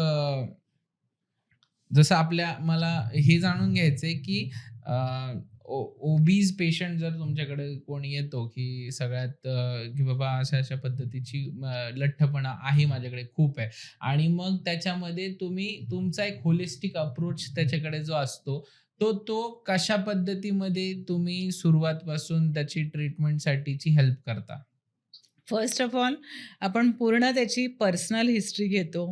जसं मला हे जाणून घ्यायचंय की ओबीज पेशंट जर तुमच्याकडे कोणी येतो की सगळ्यात की बाबा अशा पद्धतीची लठ्ठपणा आहे माझ्याकडे खूप आहे आणि मग त्याच्यामध्ये तुम्ही तुमचा एक होलिस्टिक अप्रोच त्याच्याकडे जो असतो तो कशा पद्धतीमध्ये तुम्ही सुरुवातपासून त्याची ट्रीटमेंटसाठीची हेल्प करता? फर्स्ट ऑफ ऑल आपण पूर्ण त्याची पर्सनल हिस्ट्री घेतो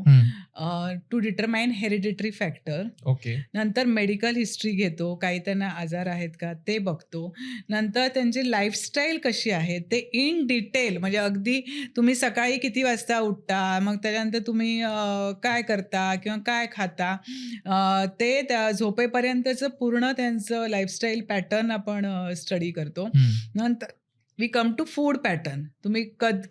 to determine hereditary factor. Okay. नंतर मेडिकल हिस्ट्री घेतो, काही त्यांना आजार आहेत का ते बघतो. नंतर त्यांची लाईफस्टाईल कशी आहे ते इन डिटेल, म्हणजे अगदी तुम्ही सकाळी किती वाजता उठता, मग त्याच्यानंतर तुम्ही काय करता किंवा काय खाता, ते त्या झोपेपर्यंतचं पूर्ण त्यांचं लाईफस्टाईल पॅटर्न आपण स्टडी करतो. नंतर we come to food pattern. तुम्ही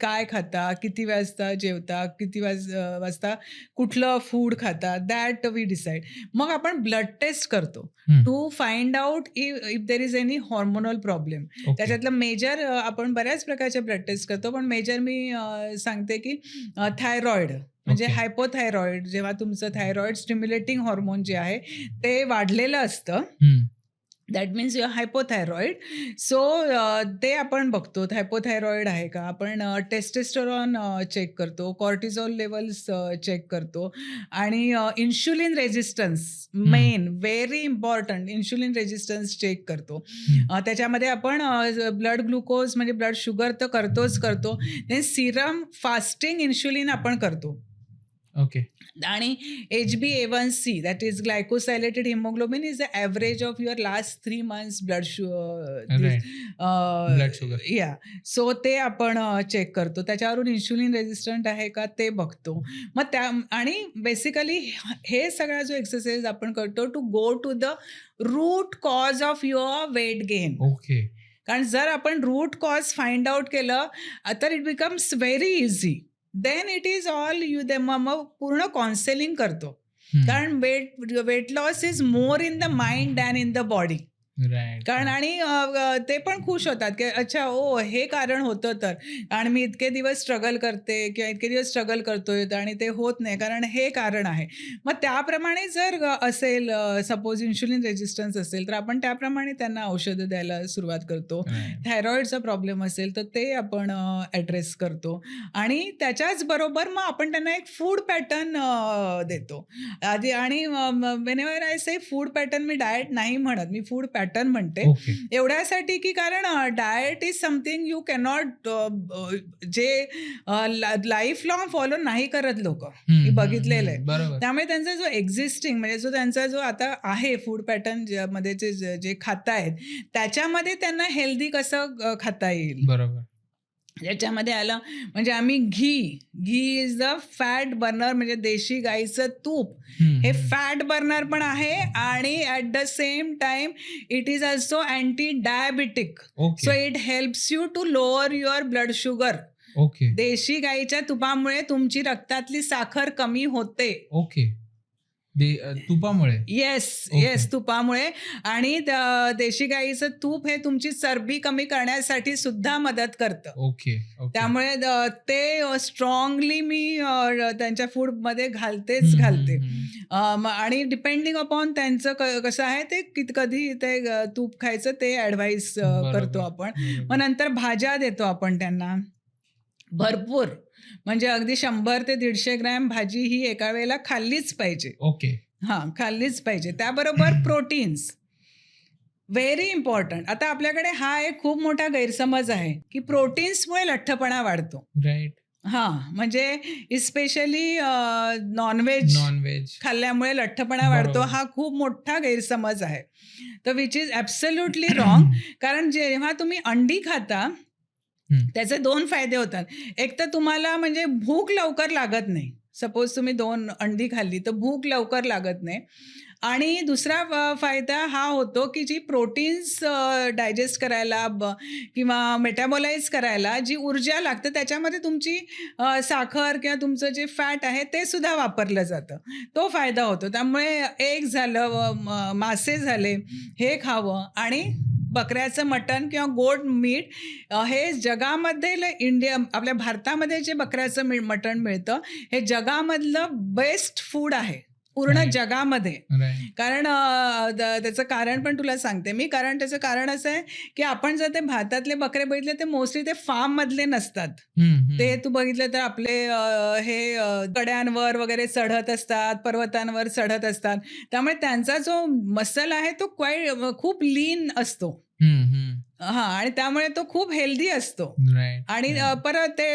काय खाता, किती वाजता जेवता, किती वाजता कुठलं फूड खाता, दॅट वी डिसाईड. मग आपण ब्लड टेस्ट करतो to find out if there is any hormonal problem. त्याच्यातलं मेजर आपण बऱ्याच प्रकारचे ब्लड टेस्ट करतो, पण मेजर मी सांगते की थायरॉइड म्हणजे हायपोथायरॉइड. जेव्हा तुमचं थायरॉइड स्टिम्युलेटिंग हॉर्मोन जे आहे ते वाढलेलं असतं, दॅट मीन्स युअर हायपोथायरॉइड. सो ते आपण बघतो हायपोथायरॉइड आहे का. आपण टेस्टेस्टेरॉन चेक करतो, कॉर्टिझॉल लेवल्स चेक करतो आणि insulin resistance main very important insulin resistance check करतो. त्याच्यामध्ये आपण ब्लड ग्लुकोज म्हणजे ब्लड शुगर तर करतो, ते सिरम फास्टिंग इन्शुलिन आपण करतो. ओके. आणि HbA1c, that is glycosylated haemoglobin, is the average of your last 3 months blood blood sugar. Yeah. So ते आपण चेक करतो. त्याच्यावरून इन्शुलिन रेजिस्टंट आहे का ते बघतो. मग आणि बेसिकली हे सगळा जो एक्सरसाइज आपण करतो to go to the root cause of your weight gain. Okay. कारण जर आपण रूट कॉज फाइंड आउट केलं तर it becomes very easy. Then it is all मग पूर्ण काउन्सेलिंग करतो. कारण weight loss is more in the mind than in the body. कारण आणि ते पण खुश होतात की अच्छा हे कारण होतं तर, आणि मी इतके दिवस स्ट्रगल करते किंवा इतके दिवस स्ट्रगल करतोय आणि ते होत नाही कारण हे कारण आहे. मग त्याप्रमाणे जर असेल सपोज इन्शुलिन रेजिस्टन्स असेल तर आपण त्याप्रमाणे त्यांना औषधं द्यायला सुरुवात करतो. थायरॉइडचा प्रॉब्लेम असेल तर ते आपण ॲड्रेस करतो आणि त्याच्याच बरोबर मग आपण त्यांना एक फूड पॅटर्न देतो आधी. आणि whenever I say food pattern, me diet नाही म्हणत, मी फूड पॅटर्न म्हणते. एवढ्यासाठी की कारण diet is something you cannot, जे लाईफ लॉंग फॉलो नाही करत लोक, मी बघितलेलं आहे. त्यामुळे त्यांचा जो एक्झिस्टिंग म्हणजे जो त्यांचा जो आता आहे फूड पॅटर्न मध्ये जे खातायत त्याच्यामध्ये त्यांना हेल्दी कसं खाता येईल. बरोबर. याच्यामध्ये आलं म्हणजे आम्ही घी इज द फॅट बर्नर, म्हणजे देशी गाईचं तूप हे फॅट बर्नर पण आहे आणि at the same time it is also anti diabetic. So it helps you to lower your blood sugar. Okay. देशी गाईच्या तुपामुळे तुमची रक्तातली साखर कमी होते. ओके. तुपामुळे? येस, तुपामुळे. आणि देशी गाईचं तूप हे तुमची चरबी कमी करण्यासाठी सुद्धा मदत करतं. ओके. त्यामुळे ते स्ट्रॉंगली मी त्यांच्या फूडमध्ये घालते. आणि डिपेंडिंग अपॉन त्यांचं कसं आहे ते कधी ते तूप खायचं ते ॲडवाईस करतो आपण. मग नंतर भाज्या देतो आपण त्यांना भरपूर, म्हणजे अगदी 100 ते 150 ग्रॅम भाजी ही एका वेळेला खाल्लीच पाहिजे. ओके. खाल्लीच पाहिजे. त्याबरोबर प्रोटीन्स व्हेरी इम्पॉर्टंट. आता आपल्याकडे हा एक खूप मोठा गैरसमज आहे की प्रोटीन्समुळे लठ्ठपणा वाढतो. राईट. म्हणजे इस्पेशली नॉनव्हेज खाल्ल्यामुळे लठ्ठपणा वाढतो, हा खूप मोठा गैरसमज आहे. तर विच इज ॲब्सोल्युटली रॉंग. कारण जेव्हा तुम्ही अंडी खाता त्याचे 2 फायदे होतात. एक तर तुम्हाला म्हणजे भूक लवकर लागत नाही. सपोज तुम्ही 2 अंडी खाल्ली तर भूक लवकर लागत नाही. आणि दुसरा फायदा हा होतो, की जी प्रोटीन्स डायजेस्ट करायला किंवा मेटाबोलाइज करायला जी ऊर्जा लागते त्याच्यामध्ये तुमची साखर किंवा तुमचं जे फॅट आहे ते सुद्धा वापरलं जातं. तो फायदा होतो. त्यामुळे एग झालं, मासे झाले, हे खावं आणि बकऱ्याचं मटण किंवा गोड मीठ हे जगामध्ये इंडिया आपल्या भारतामध्ये जे बकऱ्याचं मटण मिळतं, हे जगामधलं बेस्ट फूड आहे. पूर्ण राइट, जगामध्ये. राइट. कारण त्याचं कारण पण तुला सांगते मी. कारण त्याचं कारण असं आहे, की आपण जर ते भारतातले बकरे बघितले ते मोस्टली ते फार्ममधले नसतात. ते तू बघितलं तर आपले कड्यांवर वगैरे चढत असतात, पर्वतांवर चढत असतात. त्यामुळे त्यांचा जो मसल आहे तो खूप लीन असतो. हां, आणि त्यामुळे तो खूप हेल्दी असतो. राइट, आणि राइट. परत ते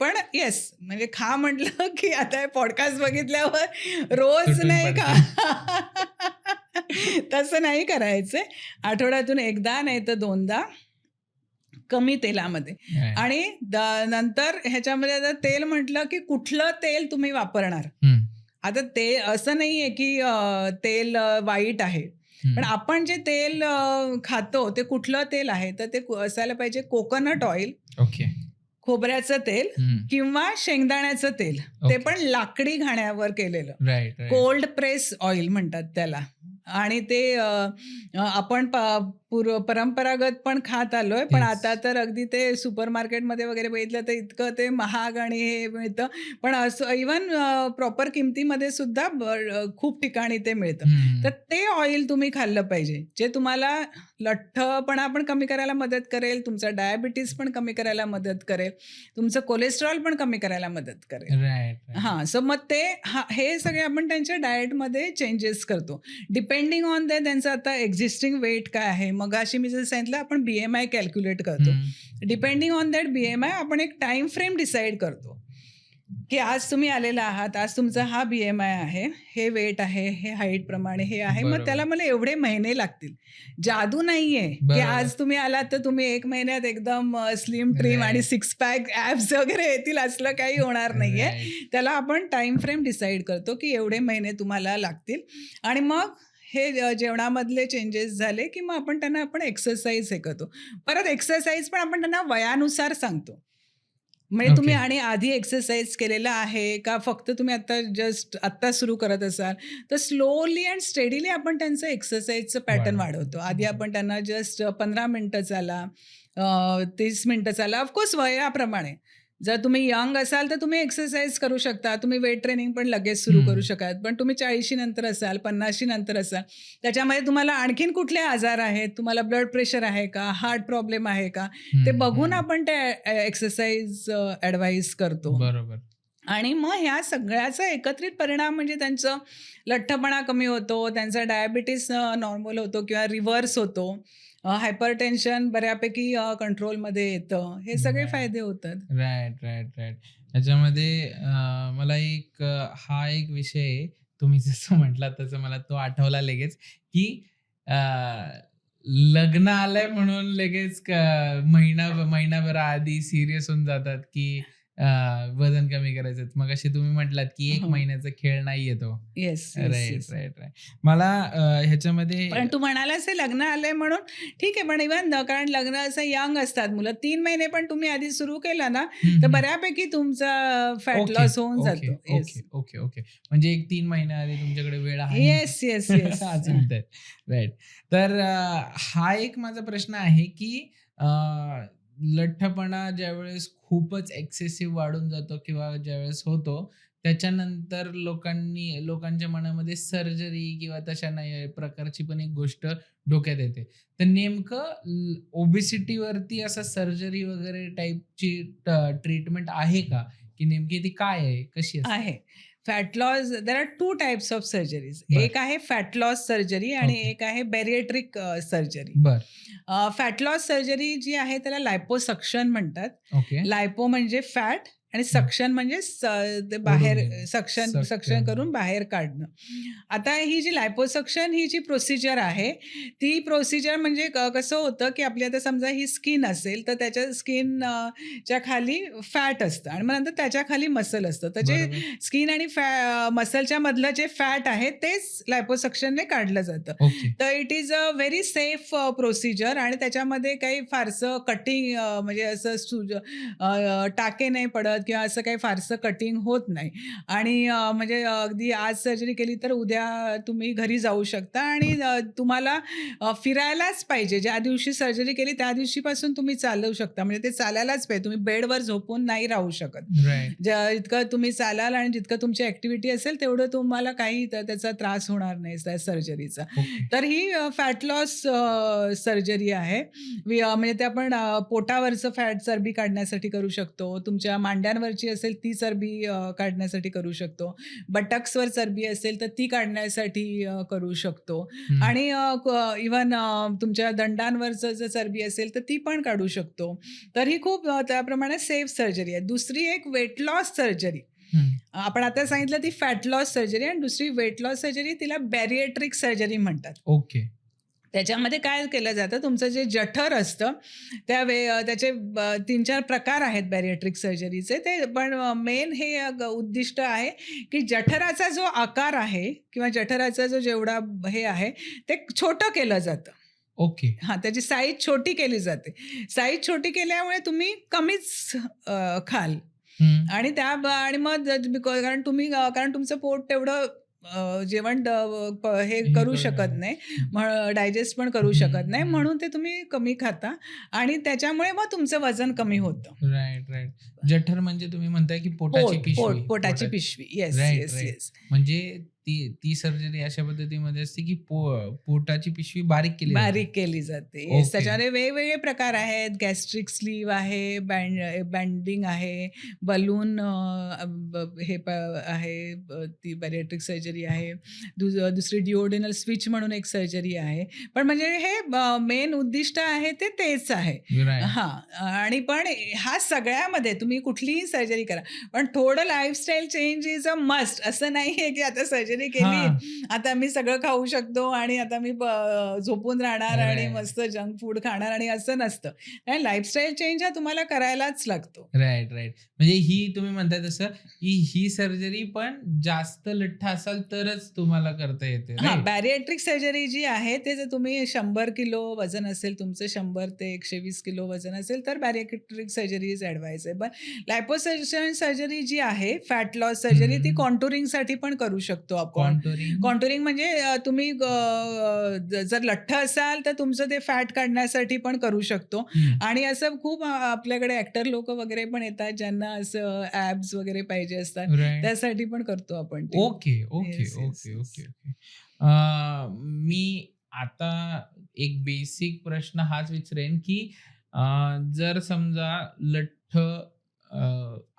पण येस म्हणजे खा म्हटलं की आता हे पॉडकास्ट बघितल्यावर रोज तुटून नाही खा. पडते. तसं नाही करायचंय. आठवड्यातून एकदा नाही तर 2दा कमी तेलामध्ये. राइट. आणि नंतर ह्याच्यामध्ये आता तेल म्हटलं की कुठलं तेल तुम्ही वापरणार. आता ते असं नाहीये की तेल वाईट आहे. पण आपण जे तेल खातो ते कुठलं तेल आहे तर ते असायला पाहिजे कोकोनट ऑइल, ओके. खोबऱ्याचं तेल किंवा शेंगदाण्याचं तेल. ते ओके. पण लाकडी घाण्यावर केलेलं. Right, right. Cold press oil म्हणतात त्याला. आणि ते आपण परंपरागत पण खात आलोय. पण Yes. आता तर अगदी ते सुपर मार्केटमध्ये वगैरे बघितलं तर इतकं ते महाग आणि हे मिळतं. पण असं इव्हन प्रॉपर किमतीमध्ये सुद्धा खूप ठिकाणी ते मिळतं. तर ते ऑइल तुम्ही खाल्लं पाहिजे. जे तुम्हाला लठ्ठपणा पण कमी करायला मदत करेल, तुमचा डायबिटीज पण कमी करायला मदत करेल, तुमचं कोलेस्ट्रॉल पण कमी करायला मदत करेल. Right, right. हां, सो मग ते हे सगळे आपण त्यांच्या डाएटमध्ये चेंजेस करतो. डिपेंडिंग ऑन त्यांचं आता एक्झिस्टिंग वेट काय आहे. मगाशी मी जसं सांगितलं आपण BMI कॅल्क्युलेट करतो. डिपेंडिंग ऑन दॅट BMI आपण एक टाईम फ्रेम डिसाईड करतो, की आज तुम्ही आलेला आहात, आज तुमचा हा BMI आहे, हे वेट आहे, हे हाईट प्रमाणे हे आहे. मग बरोबर. त्याला मला एवढे महिने लागतील. जादू नाहीये, की बरोबर. आज तुम्ही आलात तर तुम्ही 1 महिन्यात एकदम स्लिम ट्रिम आणि Right. 6 पॅक ॲब्स वगैरे येतील असलं काही होणार नाहीये. राइट. त्याला आपण टाईम फ्रेम डिसाईड करतो, की एवढे महिने तुम्हाला लागतील. आणि मग हे जेवणामधले चेंजेस झाले, की मग आपण त्यांना एक्सरसाइज हे करतो. परत एक्सरसाइज पण आपण त्यांना वयानुसार सांगतो. म्हणजे तुम्ही ओके. आणि आधी एक्सरसाइज केलेला आहे का फक्त तुम्ही आत्ता सुरू करत असाल, तर स्लोली अँड स्टेडीली आपण त्यांचं एक्सरसाइजचं पॅटर्न वाढवतो. आधी आपण त्यांना जस्ट 15 मिनिटं चाला, 30 मिनिटं चाला. ऑफकोर्स वयाप्रमाणे. जर तुम्ही यंग असाल तर तुम्ही एक्सरसाइज करू शकता. तुम्ही वेट ट्रेनिंग पण लगेच सुरू करू शकाल. पण तुम्ही 40शी नंतर असाल, 50शी नंतर असाल, त्याच्यामध्ये तुम्हाला आणखीन कुठले आजार आहेत, तुम्हाला ब्लड प्रेशर आहे का, हार्ट प्रॉब्लेम आहे का, ते बघून आपण ते एक्सरसाइज ॲडवाईज करतो. बरोबर. आणि मग ह्या सगळ्याचा एकत्रित परिणाम म्हणजे त्यांचं लठ्ठपणा कमी होतो, त्यांचा डायबिटीस नॉर्मल होतो किंवा रिव्हर्स होतो, हायपरटेन्शन बऱ्यापैकी कंट्रोलमध्ये येतं. हे सगळे Right. फायदे होतात. Right, right, right. त्याच्यामध्ये मला हा एक विषय आहे, तुम्ही जसं म्हटलात तसं मला तो आठवला लगेच, की अ, लग्न आलंय म्हणून लगेच महिनाभर आधी सीरियस होऊन जातात, की वजन कमी करायचं. मगाशी तुम्ही म्हटलात, की 1 हो. महिन्याचा खेळ नाहीये तो. Yes, right, right, right. मला ह्याच्यामध्ये पण तू म्हणालास ते लग्न आलंय म्हणून ठीक आहे. पण इव्हन कारण लग्न असं यंग असतात मुलं. 3 महिने पण तुम्ही आधी सुरू केलं ना, तर बऱ्यापैकी तुमचा फॅट ओके, लॉस होऊन ओके, जातो. Okay, yes. Okay, okay. म्हणजे एक 3 महिन्याआधी तुमच्याकडे वेळ आहे. Yes, yes, yes. असं म्हणताय. राइट. तर हा एक माझा प्रश्न आहे, की लठ्ठपणा ज्यावेळेस खूपच एक्सेसिव्ह वाढून जातो किंवा ज्यावेळेस होतो, त्याच्यानंतर लोकांच्या मनामध्ये सर्जरी किंवा तशा नाही प्रकारची पण एक गोष्ट डोक्यात येते. तर नेमकं ओबेसिटीवरती असं सर्जरी वगैरे टाईपची ट्रीटमेंट आहे का? की नेमकी ती काय आहे? कशी असते? आहे. Fat loss there are 2 types of surgeries. बरं. एक आहे फॅट लॉस सर्जरी आणि ओके. एक आहे बॅरिएट्रिक सर्जरी. बरं. फॅट लॉस सर्जरी जी आहे त्याला लायपोसक्शन म्हणतात. ओके. लायपो म्हणजे फॅट आणि सक्शन म्हणजे ते बाहेर ओढून घेणं. सक्शन सक्शन करून बाहेर काढणं. आता ही जी लायपोसक्शन ही जी प्रोसिजर आहे, ती प्रोसिजर म्हणजे कसं होतं, की आपली आता समजा ही स्किन असेल, तर त्याच्या स्किन च्या खाली फॅट असतं आणि मग नंतर त्याच्या खाली मसल असतं. तर जे बरोबर. स्किन आणि मसलच्या मधलं जे फॅट आहे, तेच लायपोसक्शनने काढलं जातं. ओके. तर it is a very safe procedure आणि त्याच्यामध्ये काही फारसं कटिंग म्हणजे असं टाके नाही पडत किंवा असं काही फारसं कटिंग होत नाही आणि म्हणजे अगदी आज सर्जरी केली तर उद्या तुम्ही घरी जाऊ शकता आणि तुम्हाला फिरायलाच पाहिजे. ज्या दिवशी सर्जरी केली त्या दिवशीपासून तुम्ही चालवू शकता. म्हणजे ते चालायलाच पाहिजे. तुम्ही बेडवर झोपून नाही राहू शकत. राइट. इतकं तुम्ही चालाल आणि जितकं तुमची ॲक्टिव्हिटी असेल तेवढं तुम्हाला काही त्याचा त्रास होणार नाही त्या सर्जरीचा. ओके. तर ही फॅट लॉस सर्जरी आहे. म्हणजे ते आपण पोटावरचं फॅट चरबी काढण्यासाठी करू शकतो. तुमच्या मांड्यांवरची असेल ती चरबी काढण्यासाठी करू शकतो. बटक्सवर चरबी असेल तर ती काढण्यासाठी करू शकतो हं. आणि इव्हन तुमच्या दंडांवरचं जर चरबी असेल तर ती पण काढू शकतो. तर ही खूप त्याप्रमाणे सेफ सर्जरी आहे. दुसरी एक वेट लॉस सर्जरी. हं. आपण आता सांगितलं ती फॅट लॉस सर्जरी आणि दुसरी वेट लॉस सर्जरी तिला बॅरिएट्रिक सर्जरी म्हणतात. ओके. त्याच्यामध्ये काय केलं जातं, तुमचं जे जठर असतं त्याचे 3-4 प्रकार आहेत बॅरिएट्रिक सर्जरीचे. ते पण मेन हे उद्दिष्ट आहे, की जठराचा जो आकार आहे किंवा जठराचा जो जेवढा हे आहे, ते छोटं केलं जातं. ओके. हां, त्याची साईज छोटी केली जाते. साईज छोटी केल्यामुळे तुम्ही कमीच खाल. हं. आणि आणि मग कारण तुमचं पोट तेवढं जेवण हे हे करू करू शकत शकत. नाही. हं. डायजेस्ट पण करू हं, शकत नाही. हं. म्हणून ते तुम्ही कमी खाता आणि त्याच्यामुळे मग तुमचं वजन कमी होतं. Right, right. जठर म्हणजे तुम्ही म्हणताय की पोटाची पिशवी. पोटाची पिशवी. Yes, right, yes, right. Yes. म्हणजे ती सर्जरी अशा पद्धतीमध्ये असते की पोटाची पिशवी बारीक केली जाते. बारीक केली जाते. Yes, okay. त्याच्यामध्ये वेगवेगळे प्रकार आहेत. गॅस्ट्रिक स्लीव्ह आहे, बँडिंग आहे, बलून हे आहे, ती बॅरिएट्रिक सर्जरी आहे. दुसरी डिओडेनल स्विच म्हणून एक सर्जरी आहे. पण म्हणजे हे मेन उद्दिष्ट आहे ते तेच आहे. राइट. हां. आणि पण ह्या सगळ्यामध्ये तुम्ही कुठलीही सर्जरी करा. पण थोडं lifestyle change is a must. असं नाहीये की आता सर्जरी केली, हां. आता मी सगळं खाऊ शकतो आणि आता मी झोपून राहणार आणि राइट. मस्त जंक फूड खाणार आणि असं नसतं. आणि लाईफस्टाईल चेंज हा तुम्हाला करायलाच लागतो. Right, right. म्हणजे ही तुम्ही म्हणताय तसं की ही सर्जरी पण जास्त लठ्ठ असाल तरच तुम्हाला करता येते. हां, राइट? बॅरिएट्रिक सर्जरी जी आहे, ते जर तुम्ही 100 किलो वजन असेल तुमचं 100 ते 120 किलो वजन असेल, तर बॅरिएट्रिक सर्जरी इज ॲडवाइजेबल. लायपोसक्शन सर्जरी जी आहे, फॅट लॉस सर्जरी, ती हं. कॉन्टुरिंगसाठी पण करू शकतो आपण. कॉन्टोरिंग. कॉन्टुरिंग म्हणजे तुम्ही जर लठ्ठ असाल, तर तुमचं ते फॅट काढण्यासाठी पण करू शकतो हं. आणि असं खूप आपल्याकडे ॲक्टर लोकं वगैरे पण येतात, ज्यांना असं ॲब्स वगैरे पाहिजे असतात. राइट. त्यासाठी पण करतो आपण ते. Okay, okay, yes, yes, okay, yes. Okay, okay. मी आता एक बेसिक प्रश्न हाच विचारेन, की जर समजा लठ्ठ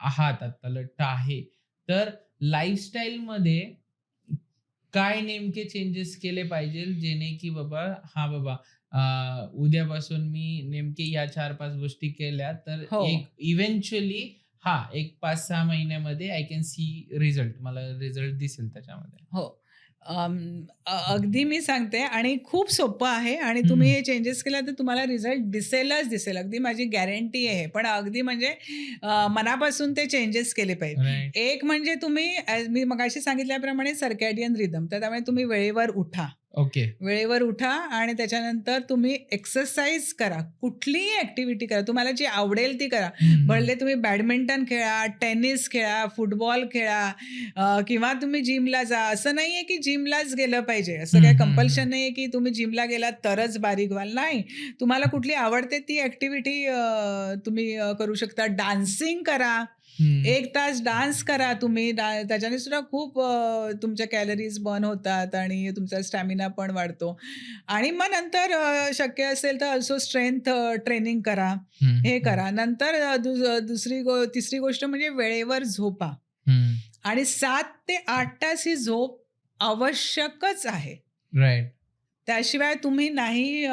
आहात, आता लठ्ठ आहे, तर लाईफस्टाईलमध्ये काय नेमके चेंजेस केले पाहिजेल, जेणे की बाबा हां, बाबा उद्यापासून मी नेमके या 4-5 गोष्टी केल्या, तर हो. एक इव्हेंच्युअली एक 5-6 महिन्यामध्ये आय कॅन सी रिझल्ट. मला रिझल्ट दिसेल त्याच्यामध्ये. हो. अगदी मी सांगते आणि खूप सोपं आहे आणि तुम्ही हं. हे चेंजेस केला तर तुम्हाला रिझल्ट दिसेलच दिसेल. अगदी माझी गॅरंटी आहे. पण अगदी म्हणजे मनापासून ते चेंजेस केले पाहिजे. राइट. एक म्हणजे तुम्ही मी मगाशी सांगितल्याप्रमाणे सर्कॅडियन रिदम, तर त्यामुळे तुम्ही वेळेवर उठा. ओके. वेळेवर उठा आणि त्याच्यानंतर तुम्ही एक्सरसाइज करा. कुठलीही ॲक्टिव्हिटी करा. तुम्हाला जी आवडेल ती करा. हं, भले तुम्ही बॅडमिंटन खेळा, टेनिस खेळा, फुटबॉल खेळा किंवा तुम्ही जिमला जा. असं नाहीये की जिमलाच गेलं पाहिजे. असं हं, काही हं, कंपल्शन हं. नाहीये की तुम्ही जिमला गेलात तरच बारीक व्हाल. नाही. तुम्हाला कुठली आवडते ती ॲक्टिव्हिटी तुम्ही करू शकता. डान्सिंग करा. हं. 1 तास डान्स करा तुम्ही. त्याच्याने सुद्धा खूप तुमच्या कॅलरीज बर्न होतात आणि तुमचा स्टॅमिना पण वाढतो. आणि मग नंतर शक्य असेल तर अल्सो स्ट्रेंथ ट्रेनिंग करा. हं, हे हं. करा. नंतर तिसरी गोष्ट म्हणजे वेळेवर झोपा हं. आणि 7 ते 8 तास ही झोप आवश्यकच आहे. राइट. त्याशिवाय तुम्ही नाही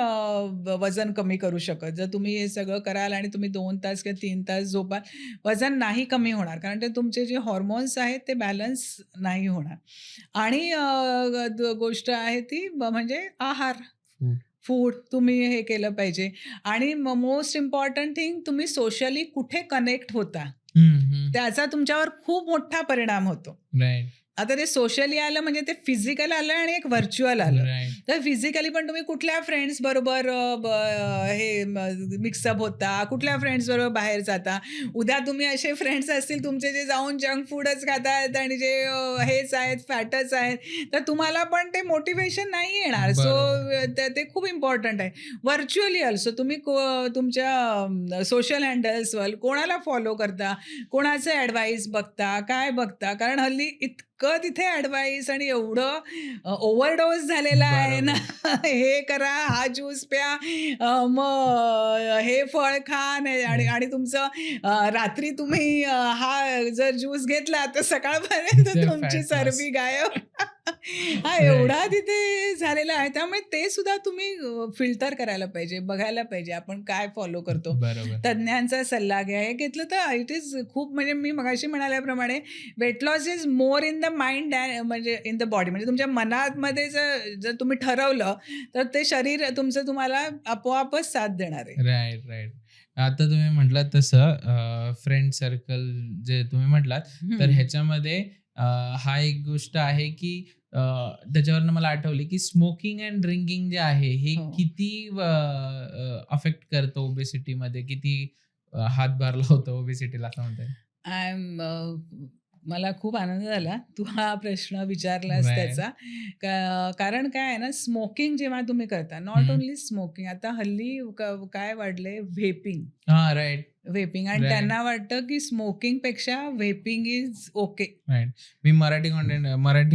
वजन कमी करू शकत. जर तुम्ही हे सगळं कराल आणि तुम्ही 2 तास किंवा 3 तास झोपाल, वजन नाही कमी होणार. कारण ते तुमचे जे हॉर्मोन्स आहेत ते बॅलन्स नाही होणार. आणि गोष्ट आहे ती म्हणजे आहार. फूड. फूड तुम्ही हे केलं पाहिजे आणि मोस्ट इम्पॉर्टंट थिंग तुम्ही सोशली कुठे कनेक्ट होता, त्याचा तुमच्यावर खूप मोठा परिणाम होतो. राईट. आता ते सोशली आलं म्हणजे ते फिजिकल आलं आणि एक व्हर्च्युअल आलं. राईट. तर फिजिकली पण तुम्ही कुठल्या फ्रेंड्स बरोबर हे मिक्सअप होता, कुठल्या फ्रेंड्स बरोबर बाहेर जाता. उद्या तुम्ही असे फ्रेंड्स असतील तुमचे जे जाऊन जंक फूडच खातात आणि जे हेच आहेत, फॅटच आहेत, तर तुम्हाला पण ते मोटिवेशन नाही येणार. सो बरोबर. ते खूप इम्पॉर्टंट आहे. व्हर्च्युअली ऑल्सो तुम्ही तुमच्या सोशल हँडल्सवर कोणाला फॉलो करता, कोणाचे ॲडवाईस बघता, काय बघता. कारण हल्ली इतकं तिथे ॲडवाईस आणि एवढं ओव्हरडोस झालेला आहे ना. हे करा, हा ज्यूस प्या, मग हे फळ खा आणि आणि तुमचं रात्री तुम्ही हा जर ज्यूस घेतला तर सकाळपर्यंत ते तुमची फॅट लॉस. चरबी गायब. हा राईट. एवढा तिथे झालेला आहे. त्यामुळे ते सुद्धा तुम्ही फिल्टर करायला पाहिजे, बघायला पाहिजे आपण काय फॉलो करतो. बरोबर. तज्ञांचा सल्ला घ्या. हे घेतलं तर इट इज खूप म्हणजे मी मगाशी म्हणाल्याप्रमाणे weight loss is more in the mind म्हणजे इन द बॉडी. म्हणजे तुमच्या मनामध्ये जर तुम्ही ठरवलं तर ते शरीर तुमचं तुम्हाला आपोआपच साथ देणार आहे. Right, right. आता तुम्ही म्हटलात तसं फ्रेंड सर्कल जे तुम्ही म्हटलात, तर हम्म. ह्याच्यामध्ये हा एक गोष्ट आहे की त्याच्यावरनं मला आठवली की स्मोकिंग अँड ड्रिंकिंग जे आहे हे हो. किती अफेक्ट करतं ओबेसिटीमध्ये, किती हातभार लावतं ओबेसिटीला असं म्हणता येईल? आय एम मला खूप आनंद झाला तू हा प्रश्न विचारलास Right. त्याचा. कारण काय आहे ना, स्मोकिंग जेव्हा तुम्ही करता, नॉट हम्म. ओन्ली स्मोकिंग, आता हल्ली काय वाढलंय, व्हेपिंग. हा, राईट. आणि Right. त्यांना वाटतं की स्मोकिंगपेक्षा व्हेपिंग इज ओके. राईट. मी मराठी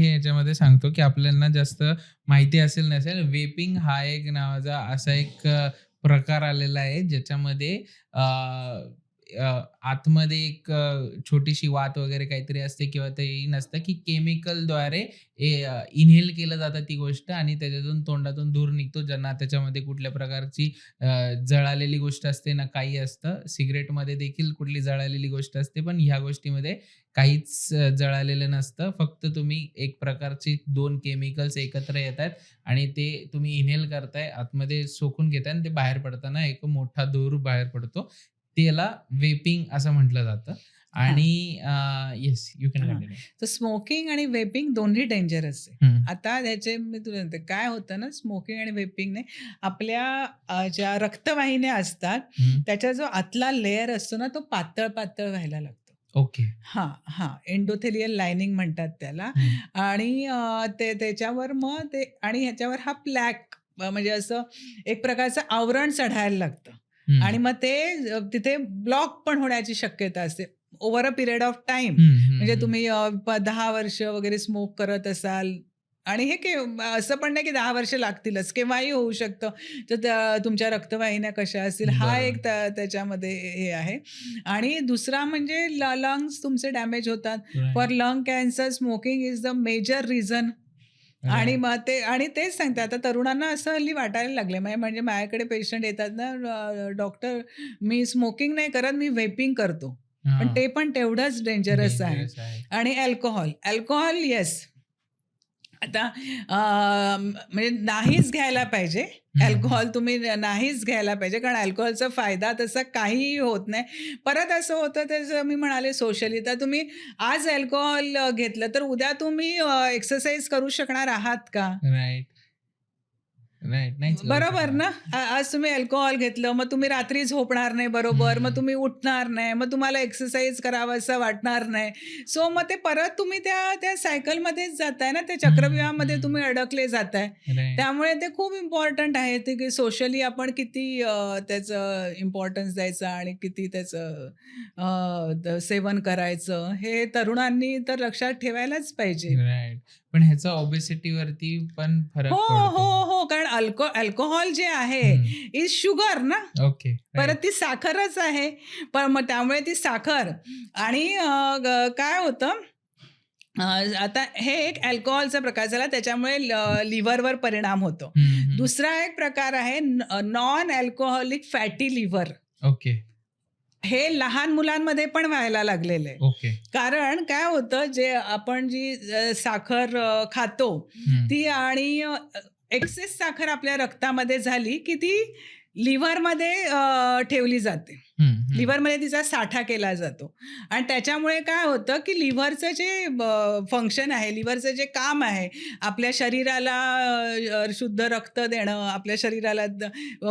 ह्याच्यामध्ये सांगतो की आपल्याला जास्त माहिती असेल नसेल, वेपिंग हा एक नावाचा असा एक प्रकार आलेला आहे ज्याच्यामध्ये आतमध्ये एक छोटीशी वात वगैरे काहीतरी असते किंवा तेही नसतं की केमिकलद्वारे इनहेल केलं जातं ती गोष्ट आणि त्याच्यातून तोंडातून धूर निघतो, ज्यांना त्याच्यामध्ये कुठल्या प्रकारची जळालेली गोष्ट असते ना काही असतं. सिगरेटमध्ये देखील कुठली जळालेली गोष्ट असते, पण ह्या गोष्टीमध्ये काहीच जळालेलं नसतं. फक्त तुम्ही एक प्रकारची 2 केमिकल्स एकत्र येतात आणि ते तुम्ही इनहेल करताय, आतमध्ये सोकून घेताय आणि ते बाहेर पडताना एक मोठा धूर बाहेर पडतो. त्याला वेपिंग असं म्हटलं जातं. आणि येस, यू कॅन हां. कंटिन्यू. तर स्मोकिंग आणि वेपिंग दोन्ही डेंजरस आहे. आता ह्याचे मी तुला सांगते काय होतं ना, स्मोकिंग आणि वेपिंगने आपल्या ज्या रक्तवाहिन्या असतात त्याचा जो आतला लेयर असतो ना, तो पातळ पातळ व्हायला लागतो. ओके. हां, हां. एंडोथेलियल लायनिंग म्हणतात त्याला. आणि ते त्याच्यावर मग ते आणि ह्याच्यावर हा प्लॅक म्हणजे असं एक प्रकारचं आवरण चढायला लागतं. आणि मग ते तिथे ब्लॉक पण होण्याची शक्यता असते over a period of time. म्हणजे तुम्ही 10 वर्ष वगैरे स्मोक करत असाल आणि हे असं पण नाही की 10 वर्ष लागतीलच, केव्हाही होऊ शकतं. तर तुमच्या रक्तवाहिन्या कशा असतील हा एक त्याच्यामध्ये हे आहे. आणि दुसरा म्हणजे लंग्स तुमचे डॅमेज होतात. For lung cancer smoking is the major reason. आणि मग तेच सांगते आता तरुणांना असं हल्ली वाटायला लागले म्हणजे माझ्याकडे पेशंट येतात ना, डॉक्टर मी स्मोकिंग नाही करत, मी व्हेपिंग करतो. पण ते पण तेवढंच डेंजरस आहे. आणि अल्कोहोल येस. आता म्हणजे नाहीच घ्यायला पाहिजे. अल्कोहोल तुम्ही नाहीच घ्यायला पाहिजे, कारण अल्कोहोलचा फायदा तसा काहीही होत नाही. परत असं होतं जसं मी म्हणाले सोशली, तर तुम्ही आज अल्कोहोल घेतलं तर उद्या तुम्ही एक्सरसाइज करू शकणार आहात का? राईट. नाहीच करू बरोबर शकणार. ना. आज तुम्ही अल्कोहोल घेतलं, मग तुम्ही रात्री झोपणार नाही बरोबर, मग तुम्ही उठणार नाही, मग तुम्हाला एक्सरसाइज करावंसं वाटणार नाही. सो मग ते परत तुम्ही त्या सायकलमध्येच जाताय ना, त्या चक्रव्यूहामध्ये तुम्ही अडकले जाताय. राईट. त्यामुळे ते खूप इम्पॉर्टंट आहे ते की सोशली आपण किती त्याचं इम्पॉर्टन्स द्यायचं आणि किती त्याचं सेवन करायचं हे तरुणांनी तर लक्षात ठेवायलाच पाहिजे. राईट. पण ह्याचा ओबेसिटीवरती पण फरक हो, पडतो. हो. कारण अल्कोहोल जे आहे इज शुगर ना. ओके. परत ती साखरच आहे. पण मग त्यामुळे ती साखर आणि काय होतं आता हे एक अल्कोहोलचा प्रकार झाला, त्याच्यामुळे लिव्हरवर परिणाम होतो. दुसरा एक प्रकार आहे non alcoholic fatty liver. Okay. हे लहान मुलांमध्ये पण व्हायला लागलेलं आहे. ओके. कारण काय होतं, जे आपण जी साखर खातो ती आणि एक्सेस साखर आपल्या रक्तामध्ये झाली की ती लिव्हरमध्ये ठेवली जाते. लिव्हरमध्ये तिचा साठा केला जातो आणि त्याच्यामुळे काय होतं की लिव्हरचं जे फंक्शन आहे, लिव्हरचं जे काम आहे, आपल्या शरीराला शुद्ध रक्त देणं, आपल्या शरीराला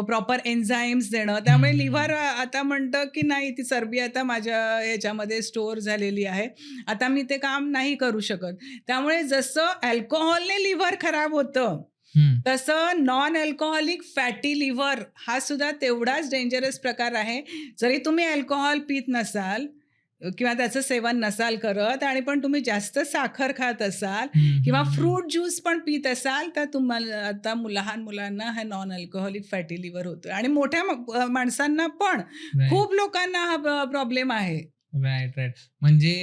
प्रॉपर एन्झाईम्स देणं, त्यामुळे लिव्हर आता म्हणतं की नाही, ती चरबी आता माझ्या ह्याच्यामध्ये स्टोअर झालेली आहे, आता मी ते काम नाही करू शकत. त्यामुळे जसं अल्कोहोलने लिव्हर खराब होतं तसं नॉन अल्कोहोलिक फॅटी लिव्हर हा सुद्धा तेवढाच डेंजरस प्रकार आहे. जरी तुम्ही अल्कोहोल पित नसाल किंवा त्याचं सेवन नसाल करत आणि पण तुम्ही जास्त साखर खात असाल किंवा फ्रूट ज्यूस पण पित असाल, तर तुम्हाला आता लहान मुलांना हा नॉन अल्कोहोलिक फॅटी लिव्हर होतो आणि मोठ्या माणसांना पण खूप लोकांना हा प्रॉब्लेम आहे. राईट. म्हणजे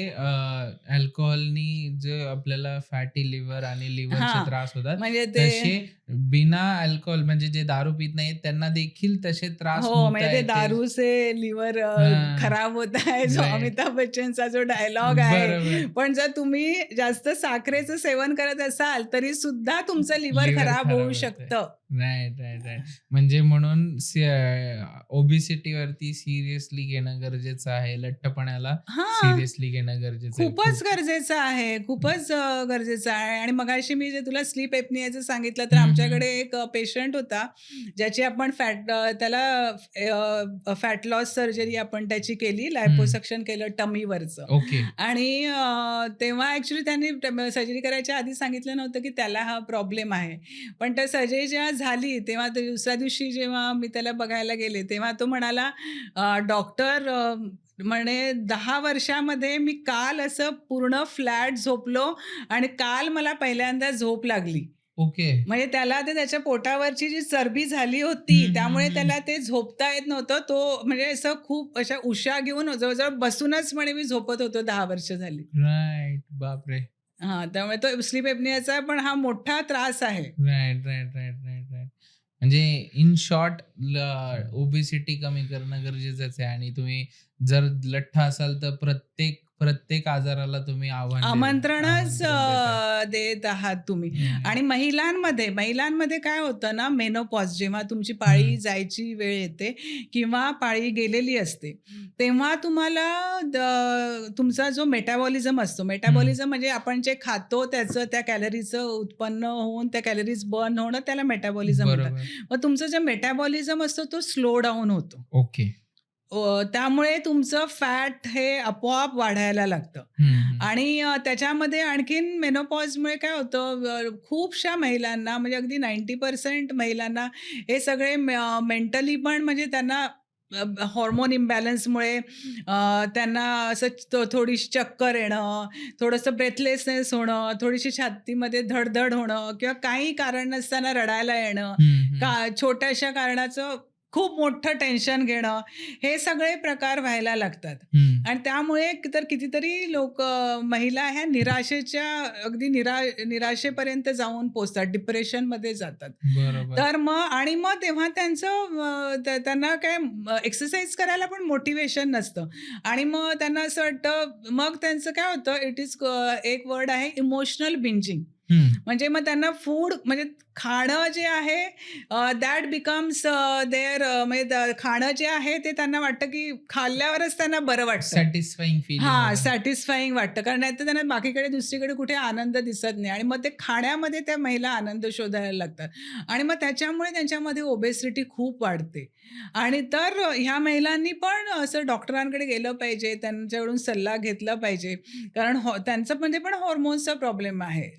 अल्कोहोलनी जो आपल्याला फॅटी लिव्हर आणि लिव्हरचे त्रास होतात, म्हणजे ते तसे बिना अल्कोहोल म्हणजे जे दारू पित नाहीत त्यांना देखील तसे त्रास हो, होत म्हणजे ते आहेत. दारू से लिव्हर खराब होत आहे, जो Right. अमिताभ बच्चनचा जो डायलॉग आहे. बरोबर. पण जर तुम्ही जास्त साखरेचं सेवन करत असाल तरी सुद्धा तुमचं लिव्हर Liver खराब होऊ होतंय. शकतं. राईट. म्हणजे म्हणून ओबेसिटी वरती सिरियसली घेणं गरजेचं आहे. लठ्ठपणाला हां. सिरियसली घेणं गरजेचं आहे. खूपच गरजेचं आहे, खूपच गरजेचं आहे. आणि मगाशी मी जे तुला स्लीप एपनियाचं सांगितलं, तर आमच्याकडे एक पेशंट होता, ज्याची आपण त्याला फॅट लॉस सर्जरी आपण त्याची केली, लायपोसक्शन केलं टमीवरचं. ओके. आणि तेव्हा ॲक्च्युली त्यांनी सर्जरी करायच्या आधी सांगितलं नव्हतं की त्याला हा प्रॉब्लेम आहे. पण त्या सर्जरी जेव्हा झाली तेव्हा दुसऱ्या दिवशी जेव्हा मी त्याला बघायला गेले, तेव्हा तो म्हणाला, डॉक्टर म्हणे 10 वर्षामध्ये मी काल असं पूर्ण फ्लॅट झोपलो आणि काल मला पहिल्यांदा झोप लागली. ओके. म्हणजे त्याला ते त्याच्या पोटावरची जी चरबी झाली होती त्यामुळे त्याला ते झोपता येत नव्हतं. तो म्हणजे असं खूप अशा उशा घेऊन जवळजवळ बसूनच म्हणे मी झोपत होतो 10 वर्ष झाली. राईट. बापरे. हां, त्यामुळे तो स्लीप एपनियाचा पण हा मोठा त्रास आहे. राईट. म्हणजे इन शॉर्ट ओबेसिटी कमी करणं गरजेचंच आहे आणि तुम्ही जर लठ्ठ असाल तर प्रत्येक आजाराला तुम्ही आमंत्रणच देताय. देत आहात तुम्ही. आणि महिलांमध्ये काय होतं ना, मेनोपॉज जेव्हा तुमची पाळी जायची वेळ येते किंवा पाळी गेलेली असते, तेव्हा तुम्हाला तुमचा जो मेटाबॉलिझम असतो, मेटाबॉलिझम म्हणजे आपण जे खातो त्याचं त्या कॅलरीचं उत्पन्न होऊन त्या कॅलरीज बर्न होणं, त्याला मेटाबॉलिझम म्हणतात. बरोबर. मग तुमचं जे मेटाबॉलिझम असतो तो स्लो डाऊन होतो. ओके. त्यामुळे तुमचं फॅट हे आपोआप वाढायला लागतं. आणि त्याच्यामध्ये आणखीन मेनोपॉजमुळे काय होतं, खूपशा महिलांना म्हणजे अगदी 90% महिलांना हे सगळे मेंटली पण म्हणजे त्यांना हॉर्मोन इम्बॅलन्समुळे त्यांना असं थोडीशी चक्कर येणं, थोडंसं ब्रेथलेसनेस होणं, थोडीशी छातीमध्ये धडधड होणं किंवा काही कारण नसताना रडायला येणं, छोट्याशा कारणाचं खूप मोठं टेन्शन घेणं, हे सगळे प्रकार व्हायला लागतात. आणि त्यामुळे तर कितीतरी महिला ह्या निराशेच्या अगदी निराशेपर्यंत जाऊन पोहोचतात, डिप्रेशनमध्ये जातात. बरोबर. तर मग तेव्हा त्यांना काय एक्सरसाइज करायला पण मोटिवेशन नसतं आणि मग त्यांना असं वाटतं, मग त्यांचं काय होतं, एक वर्ड आहे इमोशनल बिंजिंग. म्हणजे मग त्यांना फूड म्हणजे खाणं जे आहे दॅट बिकम्स म्हणजे खाणं जे आहे ते त्यांना वाटतं की खाल्ल्यावरच त्यांना बरं वाटतं, सॅटिस्फाईंग फीलिंग. सॅटिस्फाईंग वाटतं. कारण नाहीतर त्यांना बाकीकडे दुसरीकडे कुठे आनंद दिसत नाही आणि मग ते खाण्यामध्ये त्या महिला आनंद शोधायला लागतात आणि मग त्याच्यामुळे त्यांच्यामध्ये ओबेसिटी खूप वाढते. आणि तर ह्या महिलांनी पण असं डॉक्टरांकडे गेलं पाहिजे, त्यांच्याकडून सल्ला घेतला पाहिजे, कारण त्यांचं म्हणजे पण हॉर्मोन्सचा प्रॉब्लेम आहे.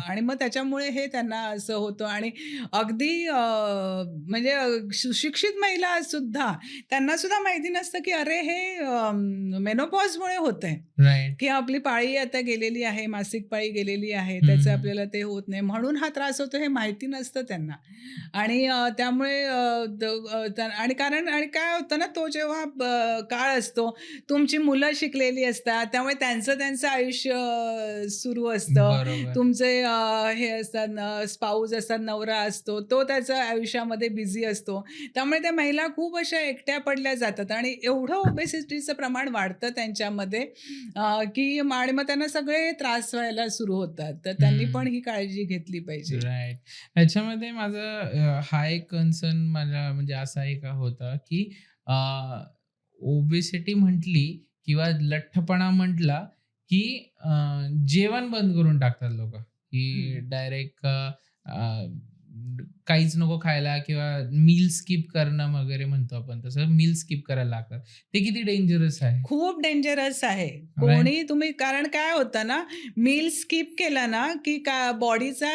आणि मग त्याच्यामुळे हे त्यांना असं होतं. आणि अगदी म्हणजे सुशिक्षित महिला सुद्धा, त्यांना सुद्धा माहिती नसतं की अरे हे मेनोपॉजमुळे होतंय, की आपली पाळी आता गेलेली आहे, मासिक पाळी गेलेली आहे, त्याचं आपल्याला ते होत नाही म्हणून हा त्रास होतो, हे माहिती नसतं त्यांना. आणि त्यामुळे आणि काय होतं ना, तो जेव्हा काळ असतो, तुमची मुलं शिकलेली असतात, त्यामुळे त्यांचं आयुष्य सुरू असतं, तुमचे हे असतात स्पाऊस असतात, तासात नवरा असतो, तो त्याच्या आयुष्यामध्ये बिझी असतो. त्यामुळे त्या महिला खूप अशा एकट्या पडल्या जातात आणि एवढं ओबेसिटीचं प्रमाण वाढतं त्यांच्यामध्ये की आणि मग त्यांना सगळे त्रास व्हायला सुरू होतात. तर त्यांनी पण ही काळजी घेतली पाहिजे. राइट. ह्याच्यामध्ये माझा हा एक कन्सर्न माझा म्हणजे असा एक होता, की ओबेसिटी म्हटली किंवा लठ्ठपणा म्हटला, की जेवण बंद करून टाकतात लोकं, की हं. डायरेक्ट काहीच नको खायला किंवा मील स्किप करणं वगैरे म्हणतो आपण तसं मील स्किप करायला लागतात. ते किती डेंजरस आहे. खूप डेंजरस आहे. राइट? कोणी तुम्ही कारण काय होतं ना, मील स्किप केला ना, की बॉडीचा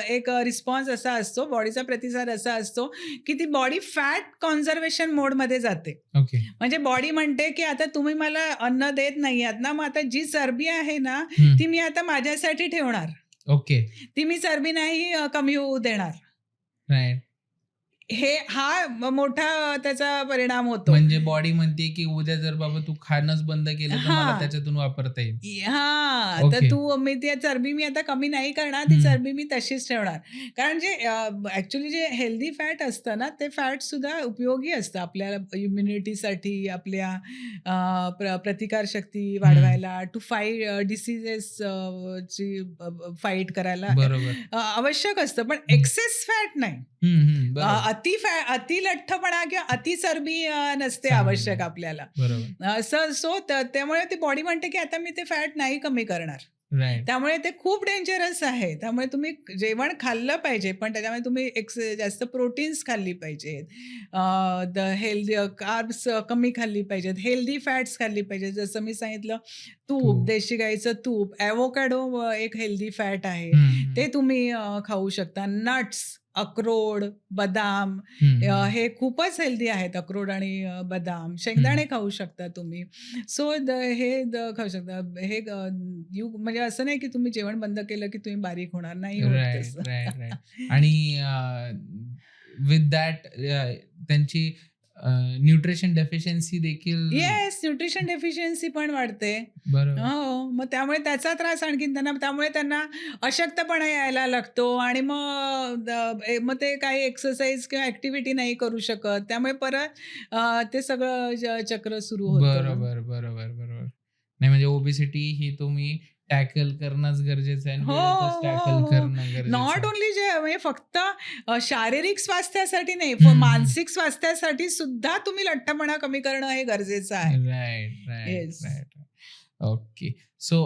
एक रिस्पॉन्स असा असतो, बॉडीचा प्रतिसाद असा असतो, की ती बॉडी फॅट कन्झर्वेशन मोडमध्ये जाते. ओके. म्हणजे बॉडी म्हणते, की आता तुम्ही मला अन्न देत नाही आहात ना, मग आता जी चरबी आहे ना, हं. ती मी आता माझ्यासाठी ठेवणार. ओके. ती मी चरबी नाही कमी होऊ देणार. राइट. हा मोठा त्याचा परिणाम होतो. म्हणजे बॉडी म्हणते, की उद्या जर बाबा तू खाणंच बंद केलं तर मला हां. त्याच्यातून वापरता येईल. हां, तर ओके. मी ती चरबी मी आता कमी नाही करणार, ती हं. चरबी मी तशीच ठेवणार. कारण जे ॲक्चुअली जे हेल्दी फॅट असतं ना, ते फॅटसुद्धा उपयोगी असतं आपल्या इम्युनिटीसाठी, आपल्या प्रतिकारशक्ती वाढवायला, टू फाईट डिसीजेस ची फाईट करायला बरोबर. आवश्यक असतं. पण हं. एक्सेस फॅट नाही. हं, हं. बरोबर. अति लठ्ठपणा किंवा अति चरबी नसते चांगलं आवश्यक आहे. आपल्याला. बरोबर. त्यामुळे ती बॉडी म्हणते की आता मी ते फॅट नाही कमी करणार. राइट. त्यामुळे ते खूप डेंजरस आहे. त्यामुळे तुम्ही जेवण खाल्लं पाहिजे, पण त्याच्यामध्ये तुम्ही जास्त प्रोटीन्स खाल्ली पाहिजेत. हेल्दी कार्ब्स कमी खाल्ली पाहिजेत. हेल्दी फॅट्स खाल्ली पाहिजेत. जसं मी सांगितलं तूप, तूप. देशी गाईचं तूप, एवोकॅडो एक हेल्दी फॅट आहे. हं, हं. ते तुम्ही खाऊ शकता. नट्स, अक्रोड, बदाम हं, हं. हे खूपच हेल्दी आहेत. अक्रोड आणि बदाम, हं. शेंगदाणे खाऊ शकता तुम्ही. सो खाऊ शकता. म्हणजे असं नाही की तुम्ही जेवण बंद केलं की तुम्ही बारीक होणार. नाही होत राइट, तसं. Right, right. आणि विथ दॅट त्यांची न्यूट्रिशन डेफिशियन्सी देखील येस, न्यूट्रिशन डेफिशियन्सी पण वाढते. बरोबर. हो, मग त्यामुळे त्याचा त्रास आणखीन त्यामुळे त्यांना अशक्तपणा यायला लागतो आणि मग ते काही एक्सरसाइज किंवा ॲक्टिव्हिटी नाही करू शकत. त्यामुळे परत ते सगळं चक्र सुरू होतं. बरोबर, बरोबर, बरोबर. नाही म्हणजे ओबेसिटी ही तुम्ही टॅकल करणंच गरजेचं आहे आणि हो, वेळेतच हो, टॅकल हो. करणं गरजेचं नॉट आहे. ओन्ली म्हणजे फक्त शारीरिक स्वास्थ्यासाठी नाही, हं, हं. मानसिक स्वास्थ्यासाठी सुद्धा तुम्ही लठ्ठपणा कमी करणं हे गरजेचं आहे. Right, right, yes. Right. Okay. So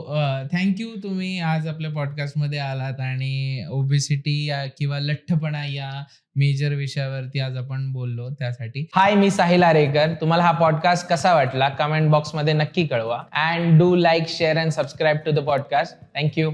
thank you तुम्ही आज आपल्या पॉडकास्टमध्ये आलात आणि ओबेसिटी किंवा लठ्ठपणा या मेजर विषयावरती आज आपण बोललो त्यासाठी. हाय, मी साहिल आरेकर. तुम्हाला हा पॉडकास्ट कसा वाटला कमेंट बॉक्समध्ये नक्की कळवा. And do like, share and subscribe to the podcast. Thank you.